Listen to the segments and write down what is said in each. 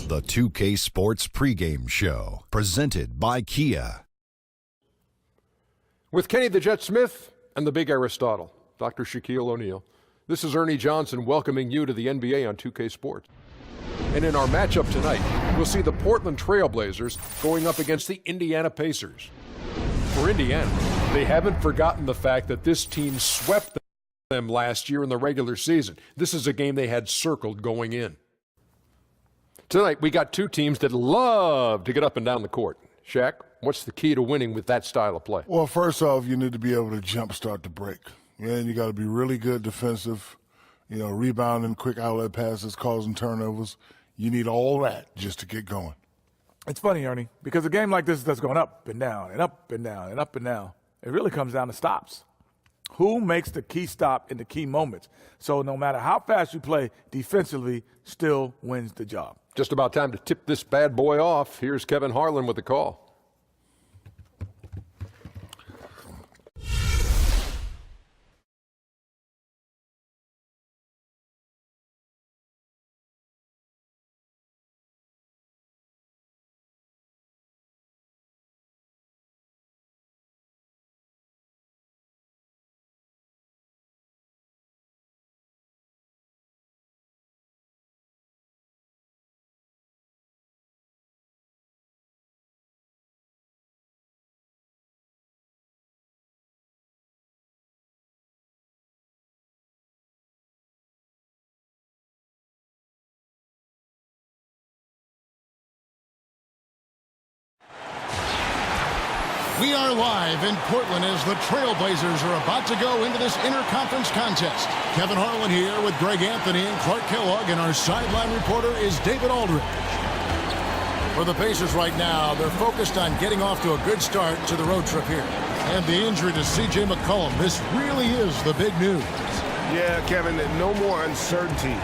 The 2K Sports pregame show, presented by Kia. With Kenny the Jet Smith and the Big Aristotle, Dr. Shaquille O'Neal, this is Ernie Johnson welcoming you to the NBA on 2K Sports. And in our matchup tonight, we'll see the Portland Trailblazers going up against the Indiana Pacers. For Indiana, they haven't forgotten the fact that this team swept them last year in the regular season. This is a game they had circled going in. Tonight, we got two teams that love to get up and down the court. Shaq, what's the key to winning with that style of play? Well, first off, you need to be able to jumpstart the break. And you got to be really good defensive, rebounding, quick outlet passes, causing turnovers. You need all that just to get going. It's funny, Ernie, because a game like this that's going up and down and up and down and up and down, it really comes down to stops. Who makes the key stop in the key moments? So no matter how fast you play, defensively still wins the job. Just about time to tip this bad boy off. Here's Kevin Harlan with the call. We are live in Portland as the Trailblazers are about to go into this interconference contest. Kevin Harlan here with Greg Anthony and Clark Kellogg, and our sideline reporter is David Aldridge. For the Pacers right now, they're focused on getting off to a good start to the road trip here. And the injury to C.J. McCollum, this really is the big news. Yeah, Kevin, no more uncertainty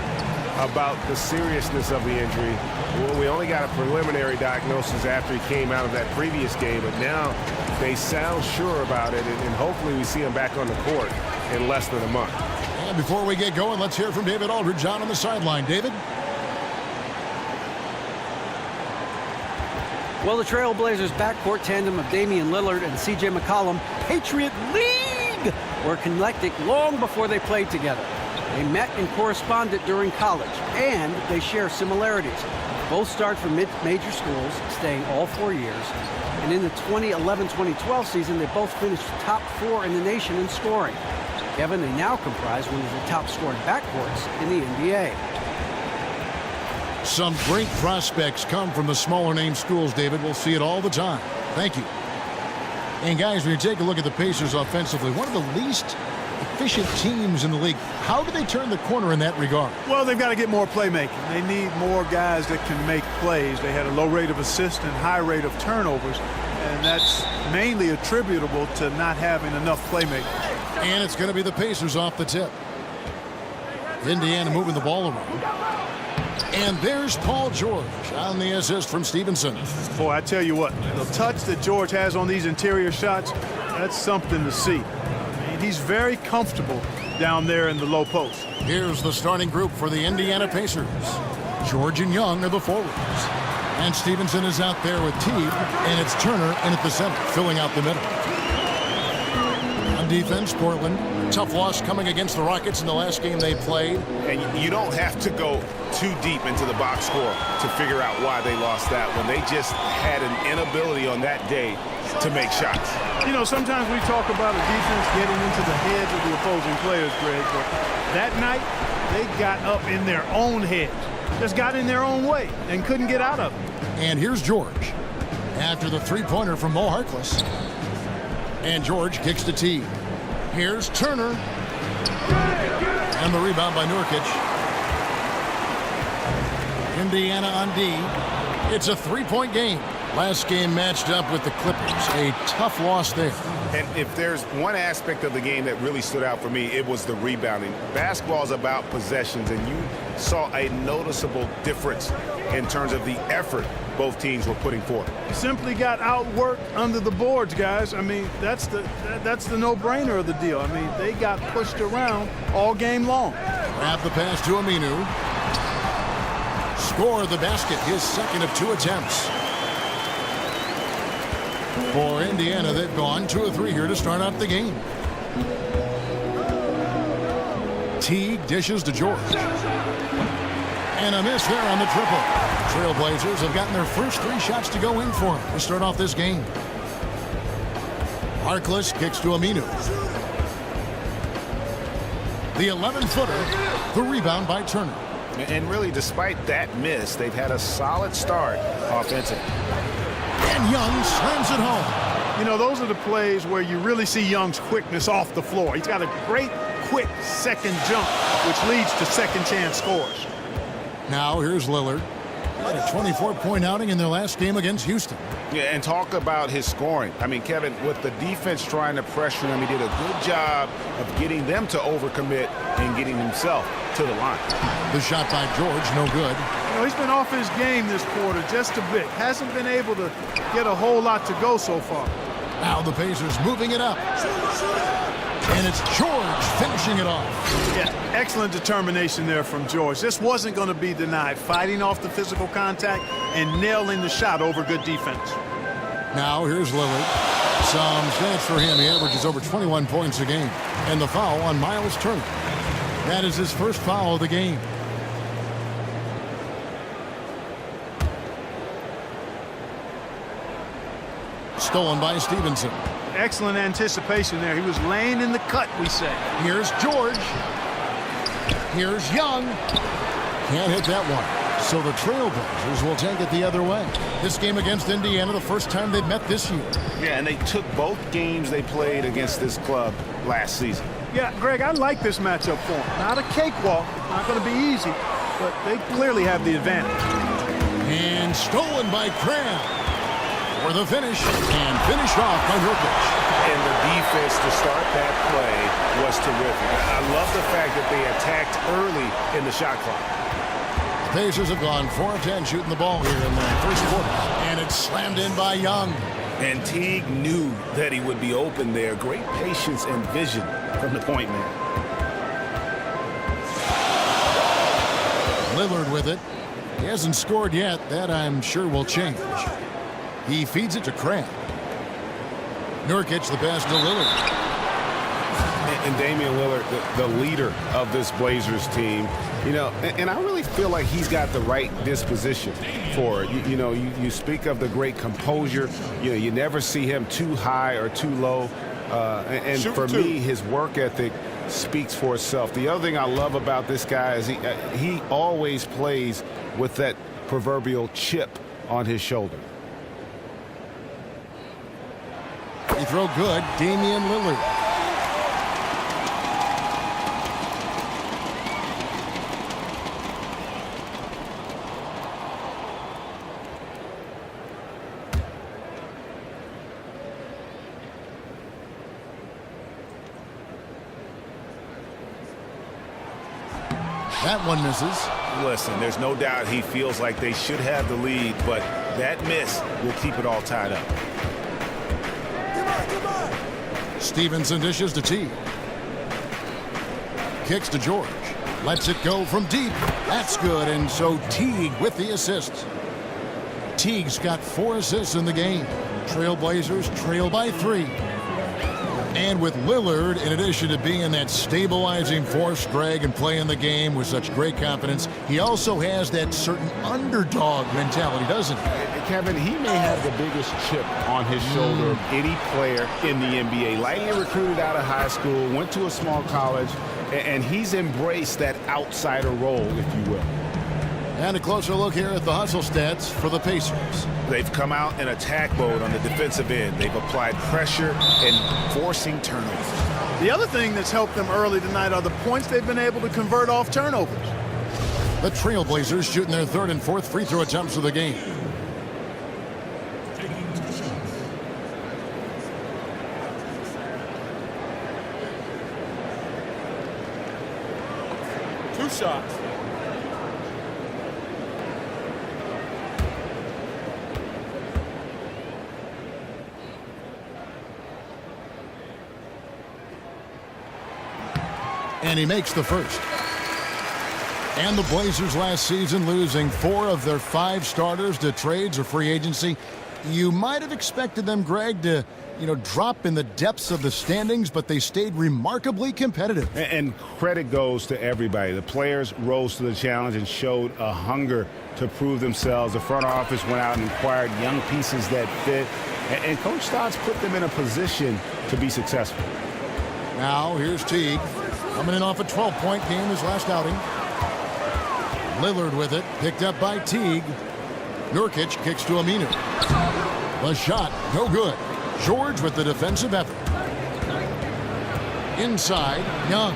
about the seriousness of the injury. Well, we only got a preliminary diagnosis after he came out of that previous game, but now they sound sure about it, and hopefully we see him back on the court in less than a month. And before we get going, let's hear from David Aldridge on the sideline. David? Well, the Trailblazers backcourt tandem of Damian Lillard and C.J. McCollum, Patriot League, were connected long before they played together. They met and corresponded during college, and they share similarities. Both start from major schools, staying all 4 years. And in the 2011-2012 season, they both finished top 4 in the nation in scoring. Kevin, they now comprise one of the top scoring backcourts in the NBA. Some great prospects come from the smaller name schools, David. We'll see it all the time. Thank you. And guys, when you take a look at the Pacers offensively, one of the least efficient teams in the league. How do they turn the corner in that regard? Well, they've got to get more playmaking. They need more guys that can make plays. They had a low rate of assists and high rate of turnovers, and that's mainly attributable to not having enough playmaking. And it's going to be the Pacers off the tip. Indiana moving the ball around. And there's Paul George on the assist from Stevenson. Boy, I tell you what, the touch that George has on these interior shots, that's something to see. He's very comfortable down there in the low post. Here's the starting group for the Indiana Pacers. George and Young are the forwards. And Stevenson is out there with Teague, and it's Turner in at the center, filling out the middle. On defense, Portland, tough loss coming against the Rockets in the last game they played. And you don't have to go too deep into the box score to figure out why they lost that one. They just had an inability on that day to make shots. Sometimes we talk about a defense getting into the heads of the opposing players, Greg, but that night they got up in their own heads, just got in their own way and couldn't get out of it. And here's George after the three-pointer from Mo Harkless. And George kicks to T. Here's Turner. And the rebound by Nurkic. Indiana on D. It's a three-point game. Last game matched up with the Clippers. A tough loss there. And if there's one aspect of the game that really stood out for me, it was the rebounding. Basketball is about possessions, and you saw a noticeable difference in terms of the effort both teams were putting forth. Simply got outworked under the boards, guys. I mean, that's the no-brainer of the deal. I mean, they got pushed around all game long. Grab the pass to Aminu. score the basket, his second of 2 attempts. For Indiana, they've gone 2 of 3 here to start out the game. Teague dishes to George. And a miss there on the triple. Trailblazers have gotten their first 3 shots to go in for them to start off this game. Harkless kicks to Aminu. The 11-footer, the rebound by Turner. And really, despite that miss, they've had a solid start offensively. And Young slams it home. You know, those are the plays where you really see Young's quickness off the floor. He's got a great, quick second jump, which leads to second chance scores. Now here's Lillard. He had a 24-point outing in their last game against Houston. Yeah, and talk about his scoring. I mean, Kevin, with the defense trying to pressure him, he did a good job of getting them to overcommit and getting himself to the line. The shot by George, no good. You know, he's been off his game this quarter just a bit. Hasn't been able to get a whole lot to go so far. Now the Pacers moving it up. And it's George finishing it off. Yeah, excellent determination there from George. This wasn't going to be denied. Fighting off the physical contact and nailing the shot over good defense. Now here's Lillard. Some stats for him. He averages over 21 points a game. And the foul on Miles Turner. That is his first foul of the game. Stolen by Stevenson. Excellent anticipation there. He was laying in the cut, we say. Here's George. Here's Young. Can't hit that one. So the Trailblazers will take it the other way. This game against Indiana, the first time they've met this year. Yeah, and they took both games they played against this club last season. Yeah, Greg, I like this matchup for them. Not a cakewalk, not going to be easy, but they clearly have the advantage. And stolen by Cram. For the finish, and finished off by Nurkic. And the defense to start that play was terrific. I love the fact that they attacked early in the shot clock. The Pacers have gone 4 of 10 shooting the ball here in the first quarter. And it's slammed in by Young. And Teague knew that he would be open there. Great patience and vision from the point man. Lillard with it. He hasn't scored yet. That, I'm sure, will change. He feeds it to Cram. Nurkic the pass to Lillard. And Damian Lillard, the leader of this Blazers team, you know, and I really feel like he's got the right disposition for it. You know, you speak of the great composure. You know, you never see him too high or too low. And for me, his work ethic speaks for itself. The other thing I love about this guy is he always plays with that proverbial chip on his shoulder. He throw good, Damian Lillard. That one misses. Listen, there's no doubt he feels like they should have the lead, but that miss will keep it all tied up. Stevenson dishes to Teague. Kicks to George. Lets it go from deep. That's good, and so Teague with the assist. Teague's got 4 assists in the game. Trailblazers trail by 3. And with Lillard, in addition to being that stabilizing force, Greg, and playing the game with such great confidence, he also has that certain underdog mentality, doesn't he? Kevin, he may have the biggest chip on his shoulder of any player in the NBA. Lightly recruited out of high school, went to a small college, and he's embraced that outsider role, if you will. And a closer look here at the hustle stats for the Pacers. They've come out in attack mode on the defensive end. They've applied pressure and forcing turnovers. The other thing that's helped them early tonight are the points they've been able to convert off turnovers. The Trailblazers shooting their 3rd and 4th free throw attempts of the game. Two shots. And he makes the first. And the Blazers last season losing 4 of their 5 starters to trades or free agency. You might have expected them, Greg, to drop in the depths of the standings, but they stayed remarkably competitive. And credit goes to everybody. The players rose to the challenge and showed a hunger to prove themselves. The front office went out and acquired young pieces that fit. And Coach Stotts put them in a position to be successful. Now here's Teague, coming in off a 12-point game his last outing. Lillard with it, picked up by Teague. Nurkic kicks to Aminu. The shot, no good. George with the defensive effort. Inside, Young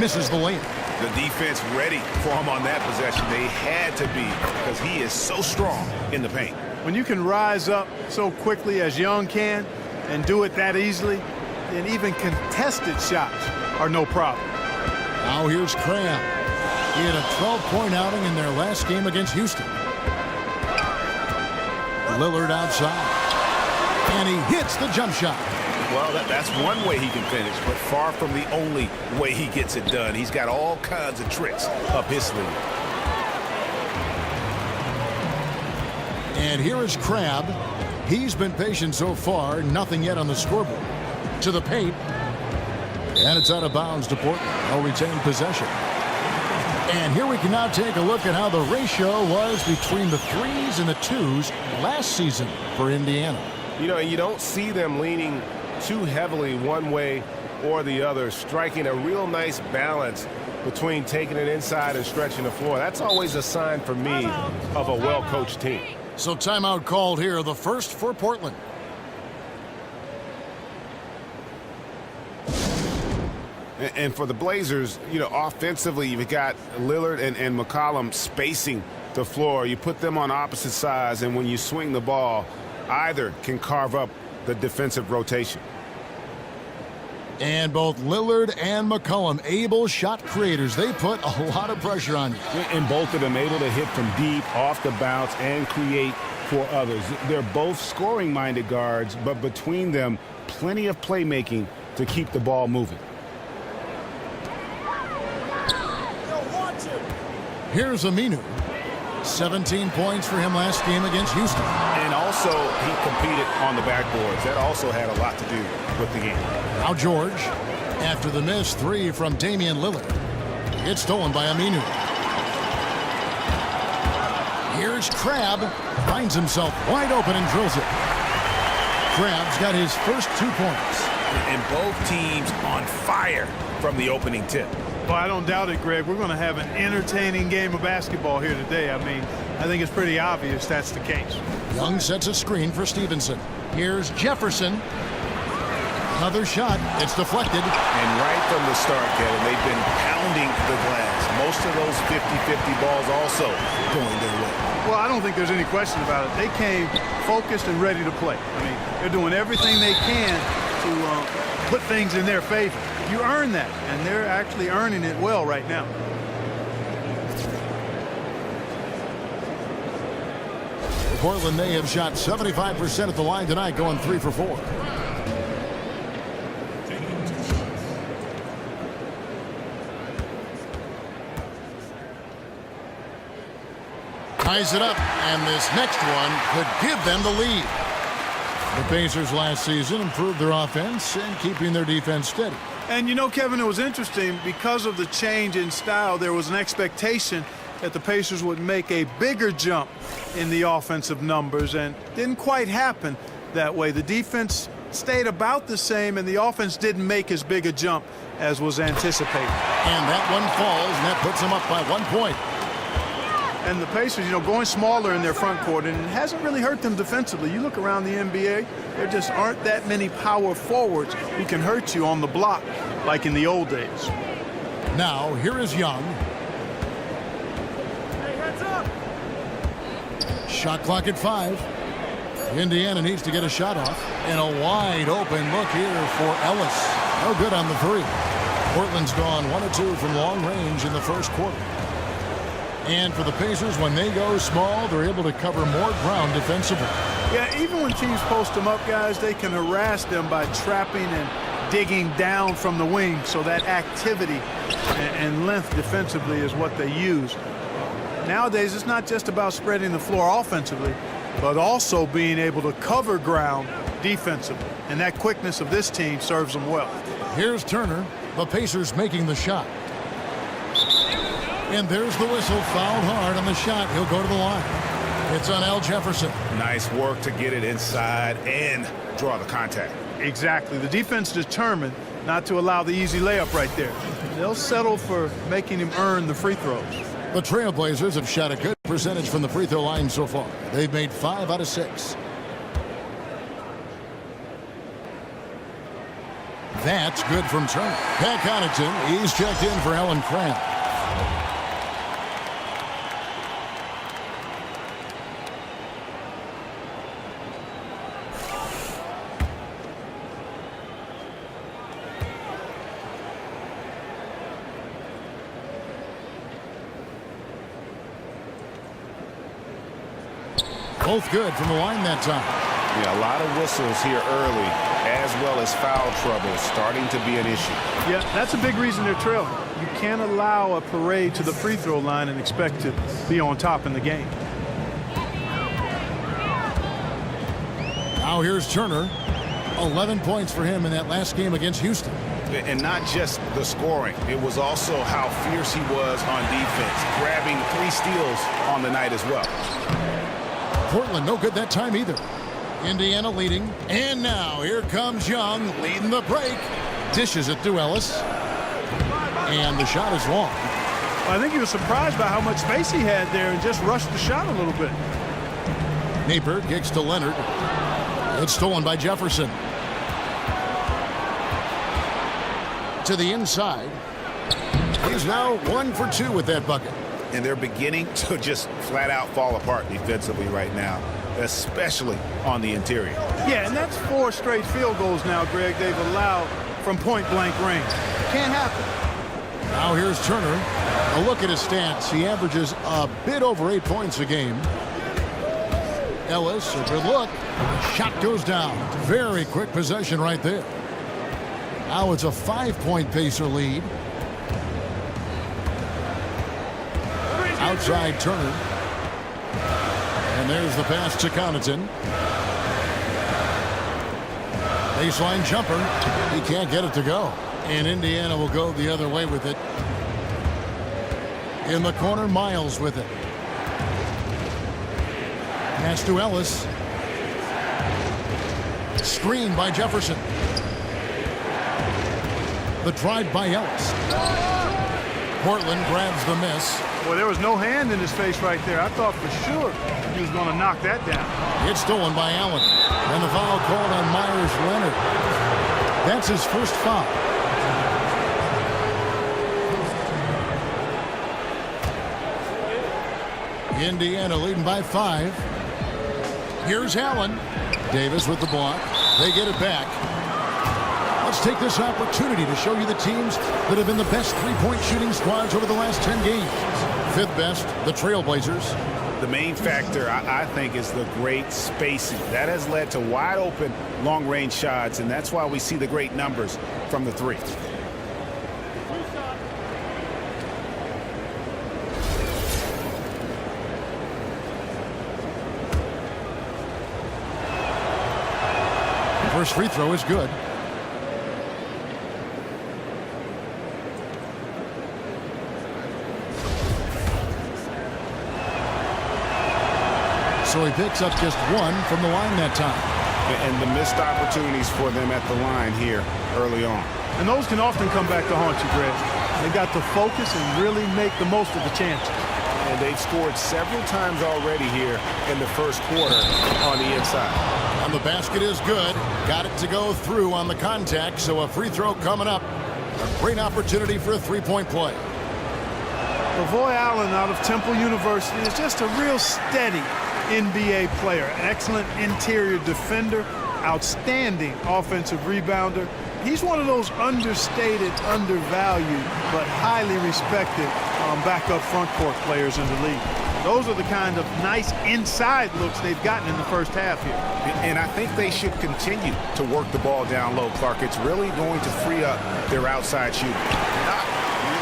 misses the layup. The defense ready for him on that possession. They had to be, because he is so strong in the paint. When you can rise up so quickly as Young can and do it that easily, then even contested shots are no problem. Now here's Cram. He had a 12-point outing in their last game against Houston. Lillard outside. And he hits the jump shot. Well, that's one way he can finish, but far from the only way he gets it done. He's got all kinds of tricks up his sleeve. And here is Crabbe. He's been patient so far. Nothing yet on the scoreboard. To the paint. And it's out of bounds to Portland. They'll retain possession. And here we can now take a look at how the ratio was between the 3s and the 2s last season for Indiana. You don't see them leaning too heavily one way or the other, striking a real nice balance between taking it inside and stretching the floor. That's always a sign for me of a well-coached team. So timeout called here, the first for Portland. And for the Blazers, offensively, you've got Lillard and McCollum spacing the floor. You put them on opposite sides, and when you swing the ball, either can carve up the defensive rotation. And both Lillard and McCollum, able shot creators. They put a lot of pressure on you. And both of them able to hit from deep, off the bounce, and create for others. They're both scoring-minded guards, but between them, plenty of playmaking to keep the ball moving. Here's Aminu. 17 points for him last game against Houston. And also, he competed on the backboards. That also had a lot to do with the game. Now George, after the missed 3 from Damian Lillard. It's stolen by Aminu. Here's Crabbe. Finds himself wide open and drills it. Crabbe's got his first 2 points. And both teams on fire from the opening tip. Well, I don't doubt it, Greg. We're going to have an entertaining game of basketball here today. I mean, I think it's pretty obvious that's the case. Young sets a screen for Stevenson. Here's Jefferson. Another shot. It's deflected. And right from the start, Kevin, they've been pounding the glass. Most of those 50-50 balls also going their way. Well, I don't think there's any question about it. They came focused and ready to play. I mean, they're doing everything they can to put things in their favor. You earn that, and they're actually earning it well right now. Portland, they have shot 75% at the line tonight, going 3 for 4. Ties it up, and this next one could give them the lead. The Pacers last season improved their offense and keeping their defense steady. And Kevin, it was interesting because of the change in style. There was an expectation that the Pacers would make a bigger jump in the offensive numbers, and didn't quite happen that way. The defense stayed about the same, and the offense didn't make as big a jump as was anticipated. And that one falls, and that puts them up by 1 point. And the Pacers, going smaller in their front court, and it hasn't really hurt them defensively. You look around the NBA, there just aren't that many power forwards who can hurt you on the block like in the old days. Now, here is Young. Hey, heads up. Shot clock at 5. Indiana needs to get a shot off. And a wide open look here for Ellis. No good on the 3. Portland's gone 1 of 2 from long range in the first quarter. And for the Pacers, when they go small, they're able to cover more ground defensively. Yeah, even when teams post them up, guys, they can harass them by trapping and digging down from the wing. So that activity and length defensively is what they use. Nowadays, it's not just about spreading the floor offensively, but also being able to cover ground defensively. And that quickness of this team serves them well. Here's Turner. The Pacers making the shot. And there's the whistle. Fouled hard on the shot. He'll go to the line. It's on Al Jefferson. Nice work to get it inside and draw the contact. Exactly. The defense determined not to allow the easy layup right there. They'll settle for making him earn the free throws. The Trailblazers have shot a good percentage from the free throw line so far. They've made 5 out of 6. That's good from Turner. Pat Connaughton, he's checked in for Alan Cramp. Both good from the line that time. Yeah, a lot of whistles here early, as well as foul trouble starting to be an issue. Yeah, that's a big reason they're trailing. You can't allow a parade to the free throw line and expect to be on top in the game. Now here's Turner. 11 points for him in that last game against Houston. And not just the scoring. It was also how fierce he was on defense, grabbing 3 steals on the night as well. Portland no good that time either. Indiana leading. And now here comes Young leading the break. Dishes it to Ellis. And the shot is long. I think he was surprised by how much space he had there and just rushed the shot a little bit. Napier kicks to Leonard. It's stolen by Jefferson. To the inside. He's now 1 for 2 with that bucket. And they're beginning to just flat out fall apart defensively right now, especially on the interior. Yeah, and that's 4 straight field goals now, Greg, they've allowed from point-blank range. Can't happen. Now here's Turner. A look at his stats. He averages a bit over 8 points a game. Ellis, a good look. Shot goes down. Very quick possession right there. Now it's a 5-point Pacer lead. Outside Turner. And there's the pass to Connaughton. Baseline jumper. He can't get it to go. And Indiana will go the other way with it. In the corner, Miles with it. Pass to Ellis. Screen by Jefferson. The drive by Ellis. Portland grabs the miss. Well, there was no hand in his face right there. I thought for sure he was going to knock that down. It's stolen by Allen. And the foul called on Myers Leonard. That's his first foul. Indiana leading by 5. Here's Allen. Davis with the block. They get it back. Let's take this opportunity to show you the teams that have been the best three-point shooting squads over the last 10 games. 5th best, the Trailblazers. The main factor, I think, is the great spacing. That has led to wide-open, long-range shots, and that's why we see the great numbers from the 3. First free throw is good. So he picks up just 1 from the line that time. And the missed opportunities for them at the line here early on. And those can often come back to haunt you, Greg. They got to focus and really make the most of the chances. And they've scored several times already here in the first quarter on the inside. And the basket is good. Got it to go through on the contact, so a free throw coming up. A great opportunity for a three-point play. Lavoy Allen out of Temple University is just a real steady NBA player. An excellent interior defender, outstanding offensive rebounder. He's one of those understated, undervalued, but highly respected backup front court players in the league. Those are the kind of nice inside looks they've gotten in the first half here. And I think they should continue to work the ball down low, Clark. It's really going to free up their outside shooting.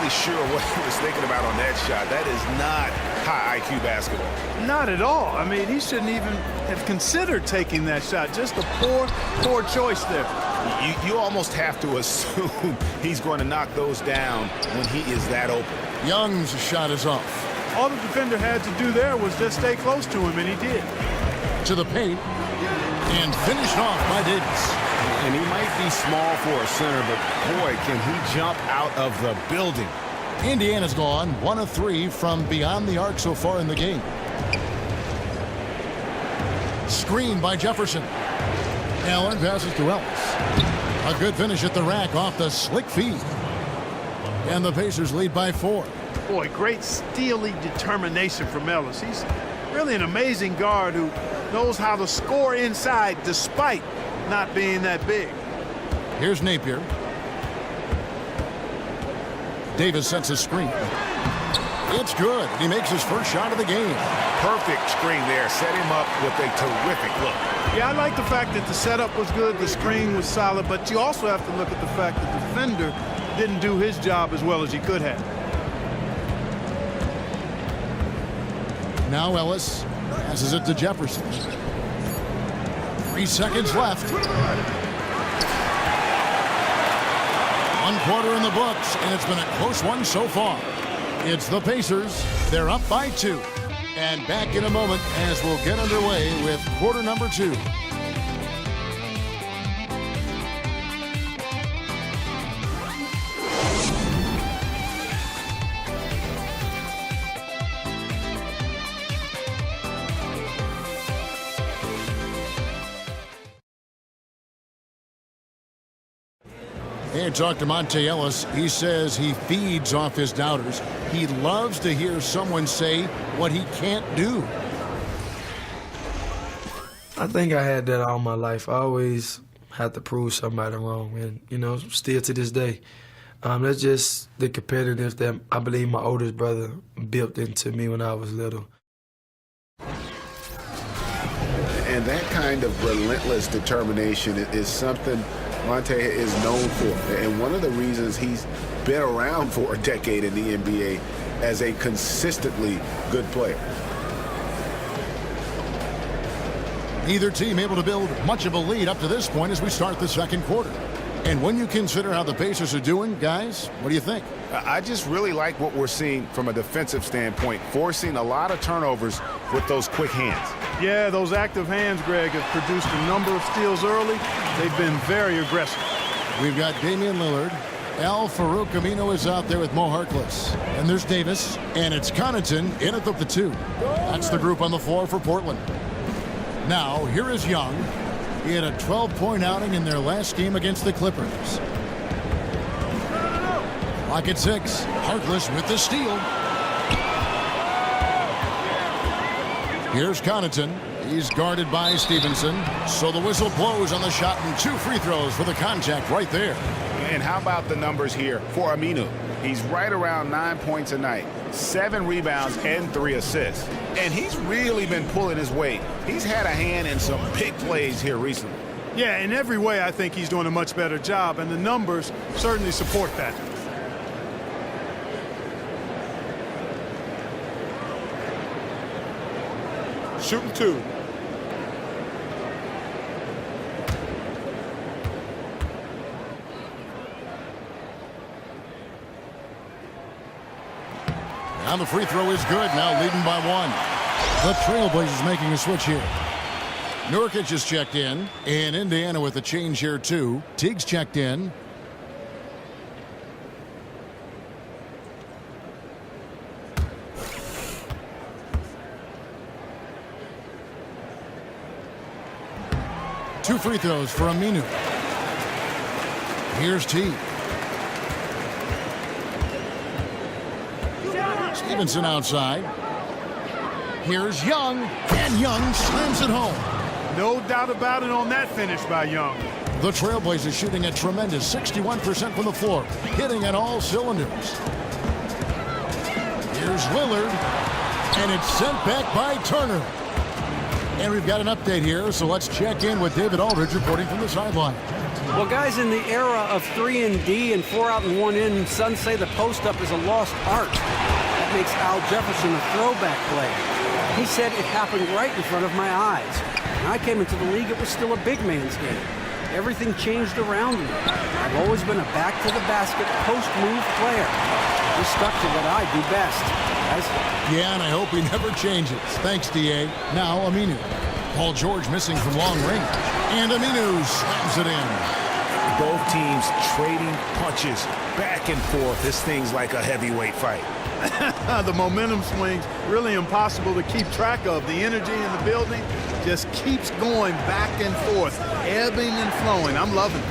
really sure what he was thinking about on that shot. That is not high IQ basketball. Not at all. I mean, he shouldn't even have considered taking that shot. Just a poor choice there. You almost have to assume he's going to knock those down when he is that open. Young's shot is off. All the defender had to do there was just stay close to him, and he did. To the paint. And finished off by Davis. And he might be small for a center, but boy, can he jump out of the building. Indiana's gone 1 of 3 from beyond the arc so far in the game. Screen by Jefferson. Allen passes to Ellis. A good finish at the rack off the slick feed. And the Pacers lead by 4. Boy, great steely determination from Ellis. He's really an amazing guard who knows how to score inside despite not being that big. Here's Napier. Davis sets a screen. It's good. He makes his first shot of the game. Perfect screen there. Set him up with a terrific look. Yeah, I like the fact that the setup was good, the screen was solid, but you also have to look at the fact that the defender didn't do his job as well as he could have. Now Ellis passes it to Jefferson. 3 seconds left. 1 quarter in the books, and it's been a close one so far. It's the Pacers. They're up by 2. And back in a moment as we'll get underway with quarter number 2. Hey, talk to Monte Ellis. He says he feeds off his doubters. He loves to hear someone say what he can't do. I think I had that all my life. I always had to prove somebody wrong, and, you know, still to this day. That's just the competitiveness that I believe my oldest brother built into me when I was little. And that kind of relentless determination is something Monte is known for. And one of the reasons he's been around for a decade in the NBA as a consistently good player. Neither team able to build much of a lead up to this point as we start the second quarter. And when you consider how the Pacers are doing, guys, what do you think? I just really like what we're seeing from a defensive standpoint, forcing a lot of turnovers with those quick hands. Yeah, those active hands, Greg, have produced a number of steals early. They've been very aggressive. We've got Damian Lillard. Al Farouk Amino is out there with Mo Harkless. And there's Davis. And it's Connaughton in at the 2. That's the group on the floor for Portland. Now, here is Young. He had a 12-point outing in their last game against the Clippers. Clock at 6. Harkless with the steal. Here's Connaughton. He's guarded by Stevenson. So the whistle blows on the shot and 2 free throws for the contact right there. And how about the numbers here for Aminu? He's right around 9 points a night, 7 rebounds and 3 assists. And he's really been pulling his weight. He's had a hand in some big plays here recently. Yeah, in every way I think he's doing a much better job, and the numbers certainly support that. Shooting 2. Now the free throw is good. Now leading by 1. The Trailblazers making a switch here. Nurkic is checked in. And Indiana with a change here too. Teague's checked in. Two free throws for Aminu. Here's Teague. Stevenson outside. Here's Young, and Young slams it home. No doubt about it on that finish by Young. The Trailblazers shooting a tremendous 61% from the floor, hitting at all cylinders. Here's Lillard, and it's sent back by Turner. And we've got an update here, so let's check in with David Aldridge reporting from the sideline. Well, guys, in the era of 3-and-D and 4-out and 1-in, some say the post-up is a lost art. That makes Al Jefferson a throwback player. He said it happened right in front of my eyes. When I came into the league, it was still a big man's game. Everything changed around me. I've always been a back-to-the-basket post-move player. Just stuck to what I do best. Guys? Yeah, and I hope he never changes. Thanks, D.A. Now, Aminu. Paul George missing from long range. And Aminu slams it in. Both teams trading punches back and forth. This thing's like a heavyweight fight. The momentum swings really impossible to keep track of. The energy in the building just keeps going back and forth, ebbing and flowing. I'm loving it.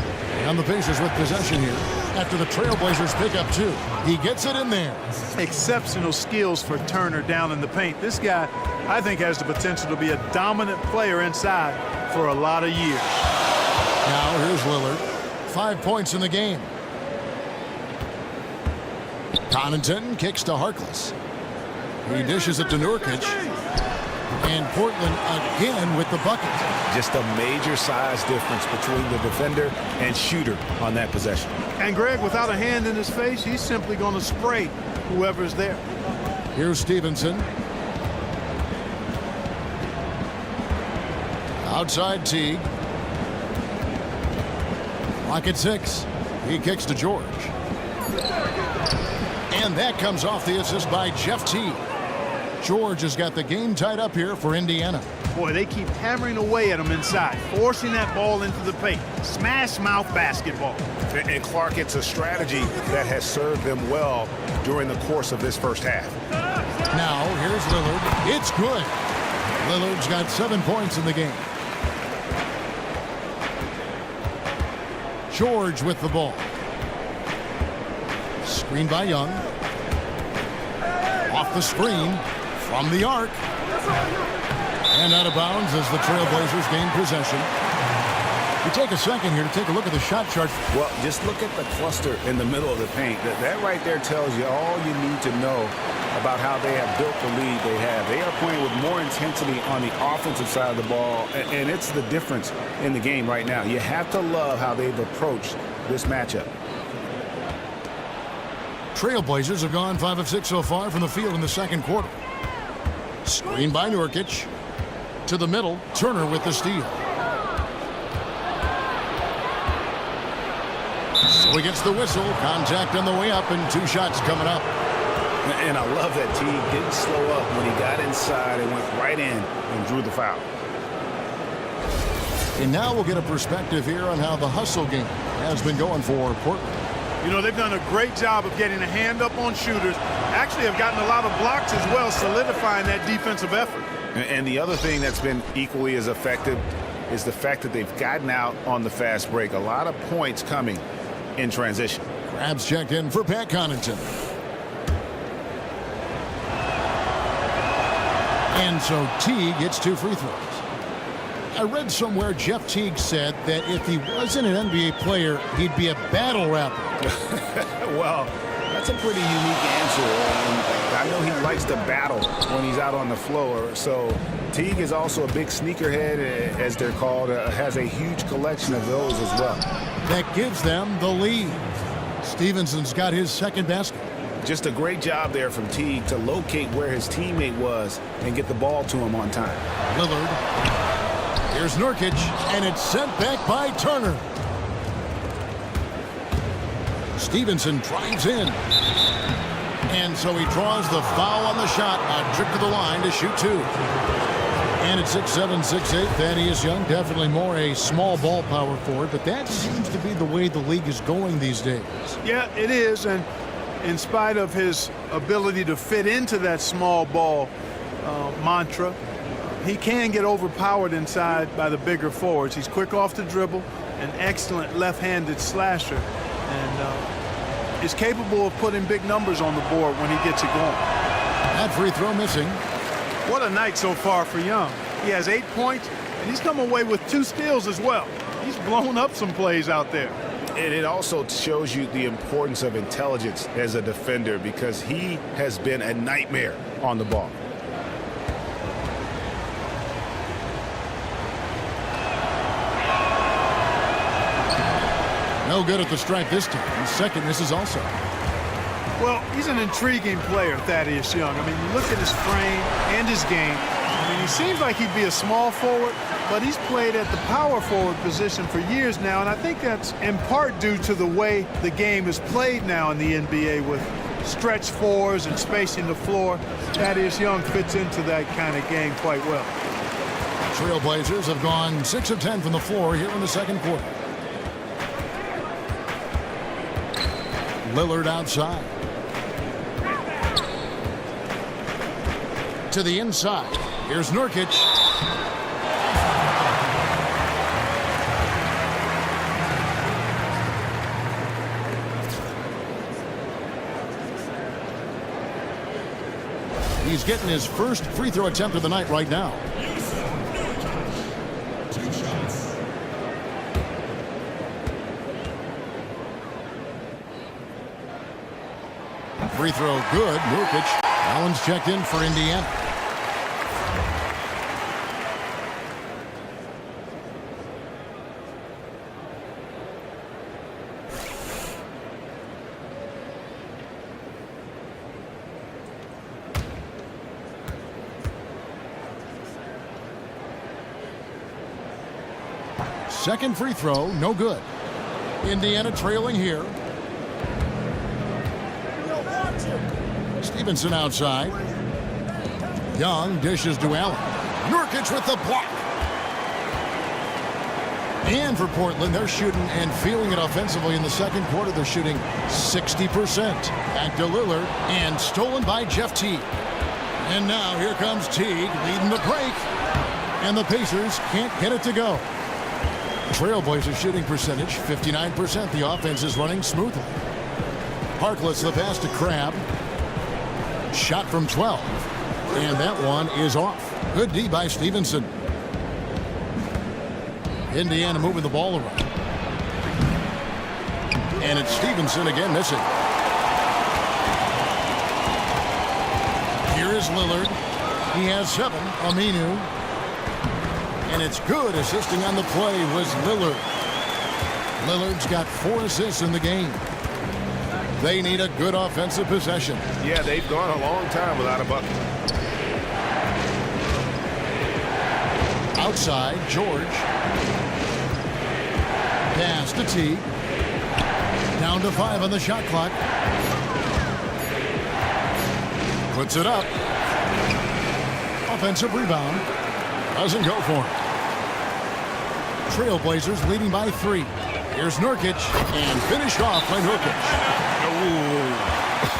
And the Pacers with possession here after the Trailblazers pick up 2. He gets it in there. Exceptional skills for Turner down in the paint. This guy, I think, has the potential to be a dominant player inside for a lot of years. Now here's Lillard. 5 points in the game. Connaughton kicks to Harkless. He dishes it to Nurkic. And Portland again with the bucket. Just a major size difference between the defender and shooter on that possession. And Greg, without a hand in his face, he's simply going to spray whoever's there. Here's Stevenson. Outside Teague. Clock at 6. He kicks to George. And that comes off the assist by Jeff Teague. George has got the game tied up here for Indiana. Boy, they keep hammering away at him inside, forcing that ball into the paint. Smash mouth basketball. And Clark, it's a strategy that has served them well during the course of this first half. Now, here's Lillard. It's good. Lillard's got 7 points in the game. George with the ball. Screen by Young. Off the screen from the arc. And out of bounds as the Trailblazers gain possession. We take a second here to take a look at the shot chart. Well, just look at the cluster in the middle of the paint. That right there tells you all you need to know about how they have built the lead they have. They are playing with more intensity on the offensive side of the ball, and it's the difference in the game right now. You have to love how they've approached this matchup. Trailblazers have gone 5 of 6 so far from the field in the second quarter. Screen by Nurkic. To the middle, Turner with the steal. So he gets the whistle. Contact on the way up and 2 shots coming up. And I love that Teague didn't slow up when he got inside and went right in and drew the foul. And now we'll get a perspective here on how the hustle game has been going for Portland. You know, they've done a great job of getting a hand up on shooters. Actually have gotten a lot of blocks as well, solidifying that defensive effort. And the other thing that's been equally as effective is the fact that they've gotten out on the fast break. A lot of points coming in transition. Crabs checked in for Pat Connaughton. And so Teague gets 2 free throws. I read somewhere Jeff Teague said that if he wasn't an NBA player, he'd be a battle rapper. Well, that's a pretty unique answer. I know he likes to battle when he's out on the floor. So Teague is also a big sneakerhead, as they're called, has a huge collection of those as well. That gives them the lead. Stevenson's got his second basket. Just a great job there from Teague to locate where his teammate was and get the ball to him on time. Lillard. Here's Nurkic, and it's sent back by Turner. Stevenson drives in. And so he draws the foul on the shot. A trip to the line to shoot 2. And at 6'7", 6'8", Thaddeus Young, definitely more a small ball power forward, but that seems to be the way the league is going these days. Yeah, it is, and in spite of his ability to fit into that small ball mantra, he can get overpowered inside by the bigger forwards. He's quick off the dribble, an excellent left-handed slasher, and is capable of putting big numbers on the board when he gets it going. That free throw missing. What a night so far for Young. He has 8 points, and he's come away with 2 steals as well. He's blown up some plays out there. And it also shows you the importance of intelligence as a defender, because he has been a nightmare on the ball. No good at the stripe this time. Second misses also. Well, he's an intriguing player, Thaddeus Young. I mean, you look at his frame and his game. I mean, he seems like he'd be a small forward, but he's played at the power forward position for years now, and I think that's in part due to the way the game is played now in the NBA with stretch fours and spacing the floor. Thaddeus Young fits into that kind of game quite well. Trailblazers have gone 6 of 10 from the floor here in the second quarter. Lillard outside. To the inside. Here's Nurkic. He's getting his first free throw attempt of the night right now. Free throw good. Nurkic. Allen's checked in for Indiana. Second free throw, no good. Indiana trailing here. Stevenson outside. Young dishes to Allen. Nurkic with the block. And for Portland, they're shooting and feeling it offensively in the second quarter. They're shooting 60%. Back to Lillard and stolen by Jeff Teague. And now here comes Teague leading the break. And the Pacers can't get it to go. Trailblazers shooting percentage 59%. The offense is running smoothly. Harkless the pass to Crabbe. Shot from 12. And that one is off. Good D by Stevenson. Indiana moving the ball around. And it's Stevenson again missing. Here is Lillard. He has 7. Aminu. And it's good. Assisting on the play was Lillard. Lillard's got 4 assists in the game. They need a good offensive possession. Yeah, they've gone a long time without a bucket. Outside, George. Pass to Teague. Down to 5 on the shot clock. Puts it up. Offensive rebound. Doesn't go for it. Trailblazers leading by 3. Here's Nurkic, and finished off by Nurkic.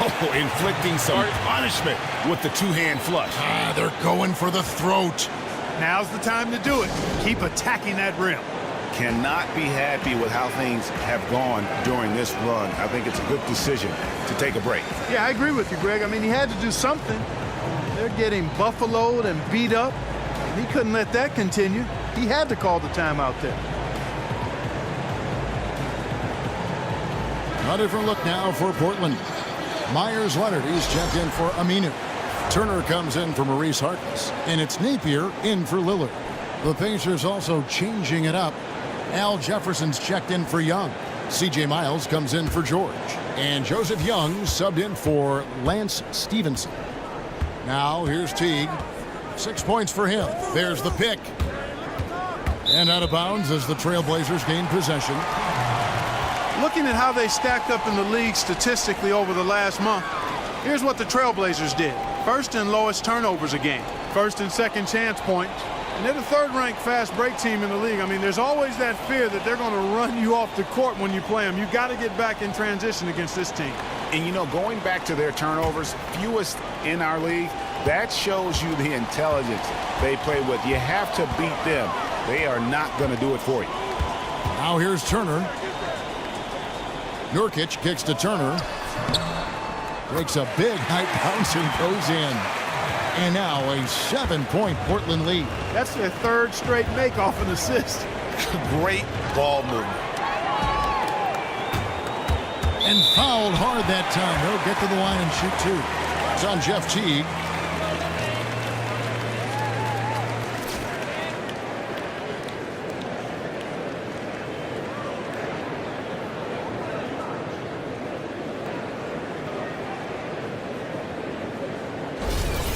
Oh, inflicting some punishment with the two-hand flush. They're going for the throat. Now's the time to do it. Keep attacking that rim. Cannot be happy with how things have gone during this run. I think it's a good decision to take a break. Yeah, I agree with you, Greg. I mean, he had to do something. They're getting buffaloed and beat up. He couldn't let that continue. He had to call the timeout there. A different look now for Portland. Myers Leonard, he's checked in for Aminu. Turner comes in for Maurice Harkless. And it's Napier in for Lillard. The Pacers also changing it up. Al Jefferson's checked in for Young. C.J. Miles comes in for George. And Joseph Young subbed in for Lance Stevenson. Now here's Teague. 6 points for him. There's the pick. And out of bounds as the Trailblazers gain possession. Looking at how they stacked up in the league statistically over the last month, here's what the Trailblazers did. First and lowest turnovers a game. First and second chance points. And they're the third-ranked fast break team in the league. I mean, there's always that fear that they're going to run you off the court when you play them. You've got to get back in transition against this team. And, you know, going back to their turnovers, fewest in our league, that shows you the intelligence they play with. You have to beat them. They are not going to do it for you. Now here's Turner. Nurkic kicks to Turner. Breaks a big high bounce and goes in. And now a 7-point Portland lead. That's their third straight make off an assist. Great ball movement. And fouled hard that time. He'll get to the line and shoot 2. It's on Jeff Teague.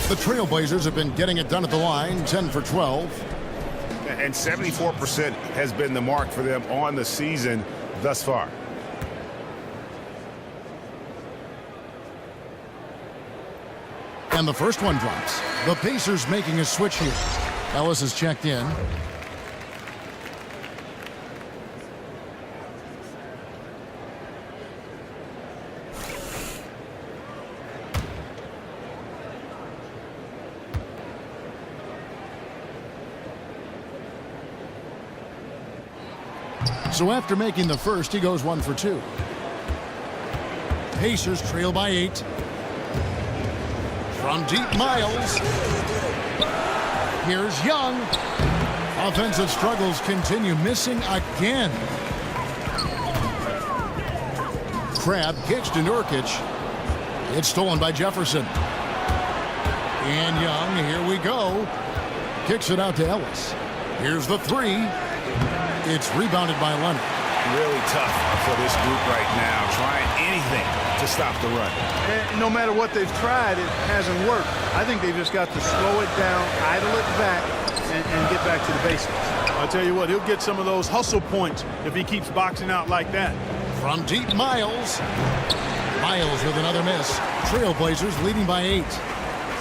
The Trailblazers have been getting it done at the line, 10 for 12. And 74% has been the mark for them on the season thus far. And the first one drops. The Pacers making a switch here. Ellis is checked in. So after making the first, he goes 1 for 2. Pacers trail by 8. From deep, Miles. Here's Young. Offensive struggles continue, missing again. Crabbe kicks to Nurkic. It's stolen by Jefferson. And Young, here we go. Kicks it out to Ellis. Here's the 3. It's rebounded by Leonard. Really tough for this group right now, trying anything to stop the run. And no matter what they've tried, it hasn't worked. I think they've just got to slow it down, idle it back, and get back to the basics. I'll tell you what, he'll get some of those hustle points if he keeps boxing out like that. From deep, Miles. Miles with another miss. Trailblazers leading by 8.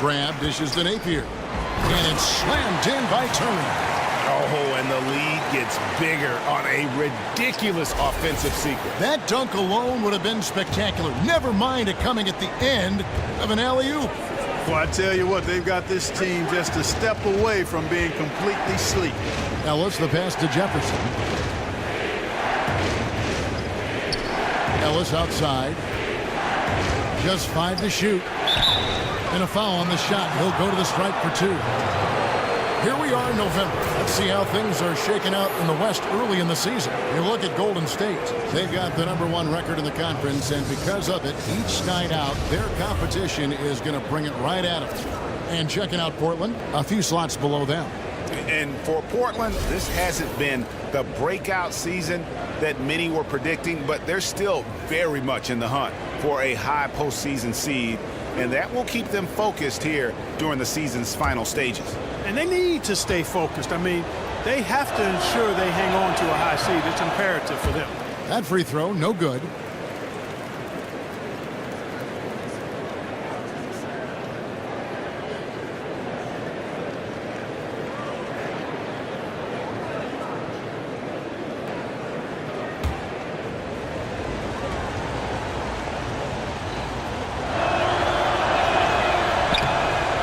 Crabbe dishes to Napier. And it's slammed in by Turner. Oh, and the lead gets bigger on a ridiculous offensive sequence. That dunk alone would have been spectacular. Never mind it coming at the end of an alley-oop. Well, I tell you what, they've got this team just a step away from being completely sleek. Ellis, the pass to Jefferson. Ellis outside. Just 5 to shoot. And a foul on the shot. He'll go to the stripe for 2. Here we are in November. Let's see how things are shaking out in the West early in the season. You look at Golden State. They've got the #1 record in the conference, and because of it, each night out, their competition is going to bring it right at them. And checking out Portland, a few slots below them. And for Portland, this hasn't been the breakout season that many were predicting, but they're still very much in the hunt for a high postseason seed, and that will keep them focused here during the season's final stages. And they need to stay focused. I mean, they have to ensure they hang on to a high seed. It's imperative for them. That free throw, no good.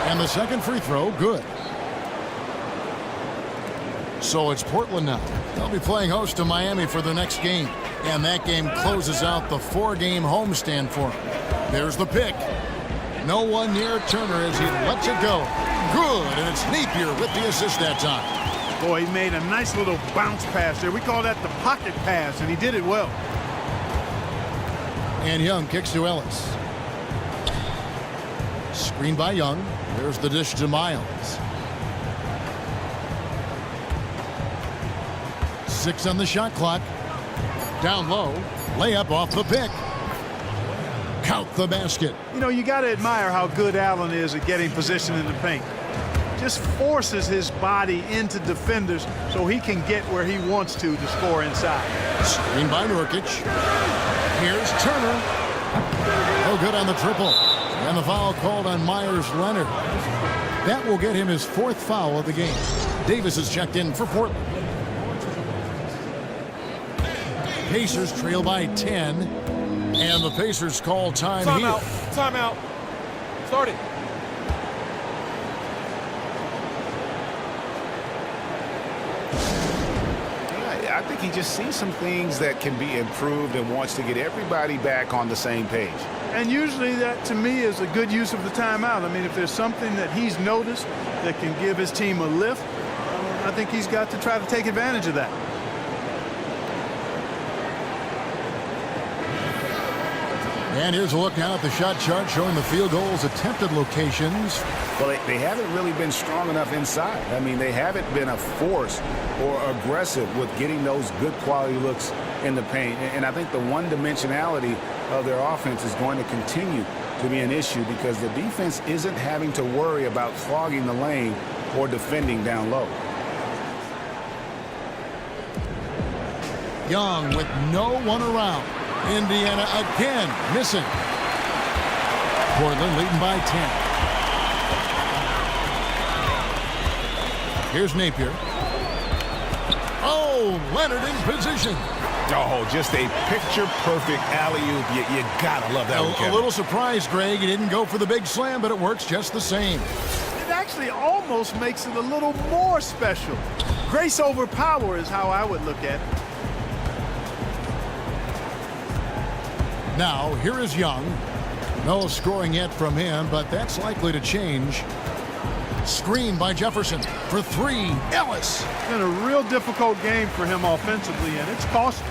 And the second free throw, good. So it's Portland now. They'll be playing host to Miami for their next game. And that game closes out the 4-game homestand for them. There's the pick. No one near Turner as he lets it go. Good, and it's Napier with the assist that time. Boy, he made a nice little bounce pass there. We call that the pocket pass, and he did it well. And Young kicks to Ellis. Screen by Young. There's the dish to Miles. 6 on the shot clock. Down low. Layup off the pick. Count the basket. You know, you got to admire how good Allen is at getting position in the paint. Just forces his body into defenders so he can get where he wants to score inside. Screen by Nurkic. Here's Turner. No good on the triple. And the foul called on Myers-Leonard. That will get him his 4th foul of the game. Davis is checked in for Portland. Pacers trail by 10. And the Pacers call time here. Timeout. Start it. Yeah, I think he just sees some things that can be improved and wants to get everybody back on the same page. And usually that, to me, is a good use of the timeout. I mean, if there's something that he's noticed that can give his team a lift, I think he's got to try to take advantage of that. And here's a look now at the shot chart showing the field goals attempted locations. Well, they haven't really been strong enough inside. I mean, they haven't been a force or aggressive with getting those good quality looks in the paint. And I think the one-dimensionality of their offense is going to continue to be an issue because the defense isn't having to worry about clogging the lane or defending down low. Young with no one around. Indiana again missing. Portland leading by 10. Here's Napier. Oh, Leonard in position. Oh, just a picture-perfect alley-oop. You gotta love that one, Kevin. A little surprise, Greg. He didn't go for the big slam, but it works just the same. It actually almost makes it a little more special. Grace over power is how I would look at it. Now, here is Young. No scoring yet from him, but that's likely to change. Screen by Jefferson for three. Ellis. It's been a real difficult game for him offensively, and it's costing.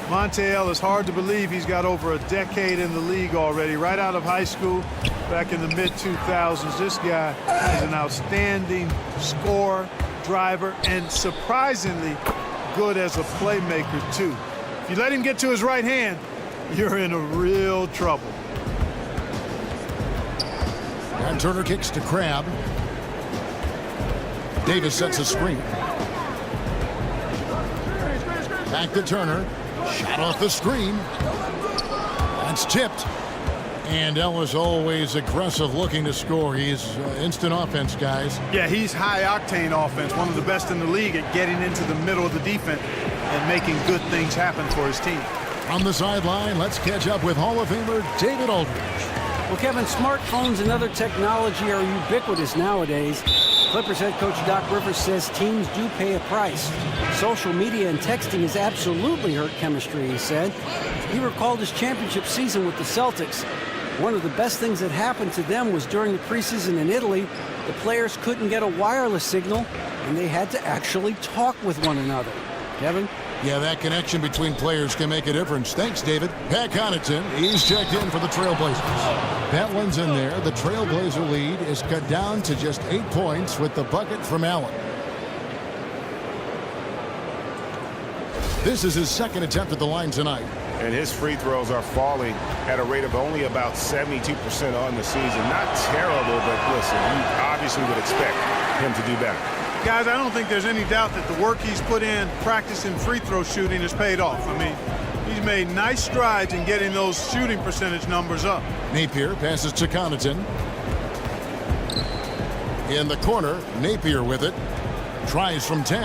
Monte Ellis, hard to believe he's got over a decade in the league already, right out of high school back in the mid-2000s. This guy is an outstanding scorer, driver, and surprisingly good as a playmaker, too. If you let him get to his right hand, you're in a real trouble. And Turner kicks to Crab. Davis sets a screen. Back to Turner. Shot off the screen. That's tipped. And Ellis always aggressive, looking to score. He's instant offense, guys. Yeah, he's high-octane offense, one of the best in the league at getting into the middle of the defense and making good things happen for his team. On the sideline, let's catch up with Hall of Famer David Aldridge. Well, Kevin, smartphones and other technology are ubiquitous nowadays. Clippers head coach Doc Rivers says teams do pay a price. Social media and texting has absolutely hurt chemistry, he said. He recalled his championship season with the Celtics. One of the best things that happened to them was during the preseason in Italy, the players couldn't get a wireless signal, and they had to actually talk with one another. Kevin? Yeah, that connection between players can make a difference. Thanks, David. Pat Connaughton, he's checked in for the Trailblazers. That one's in there. The Trailblazer lead is cut down to just 8 points with the bucket from Allen. This is his second attempt at the line tonight. And his free throws are falling at a rate of only about 72% on the season. Not terrible, but listen, you obviously would expect him to do better. Guys, I don't think there's any doubt that the work he's put in practicing free throw shooting has paid off. I mean, he's made nice strides in getting those shooting percentage numbers up. Napier passes to Connaughton. In the corner, Napier with it. Tries from 10.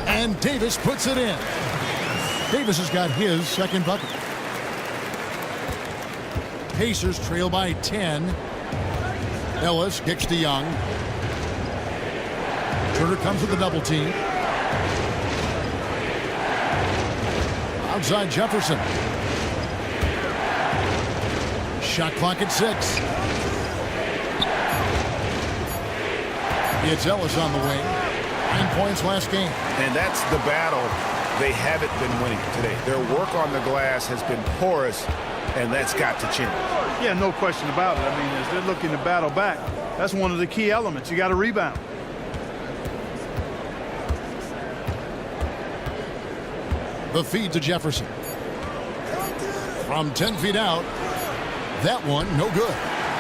And Davis puts it in. Davis has got his second bucket. Pacers trail by 10. Ellis kicks to Young. Turner comes with the double team. Outside Jefferson. Shot clock at 6. It's Ellis on the wing. 9 points last game. And that's the battle they haven't been winning today. Their work on the glass has been porous, and that's got to change. Yeah, no question about it. I mean, as they're looking to battle back, that's one of the key elements. You got to rebound. The feed to Jefferson. From 10 feet out. That one, no good.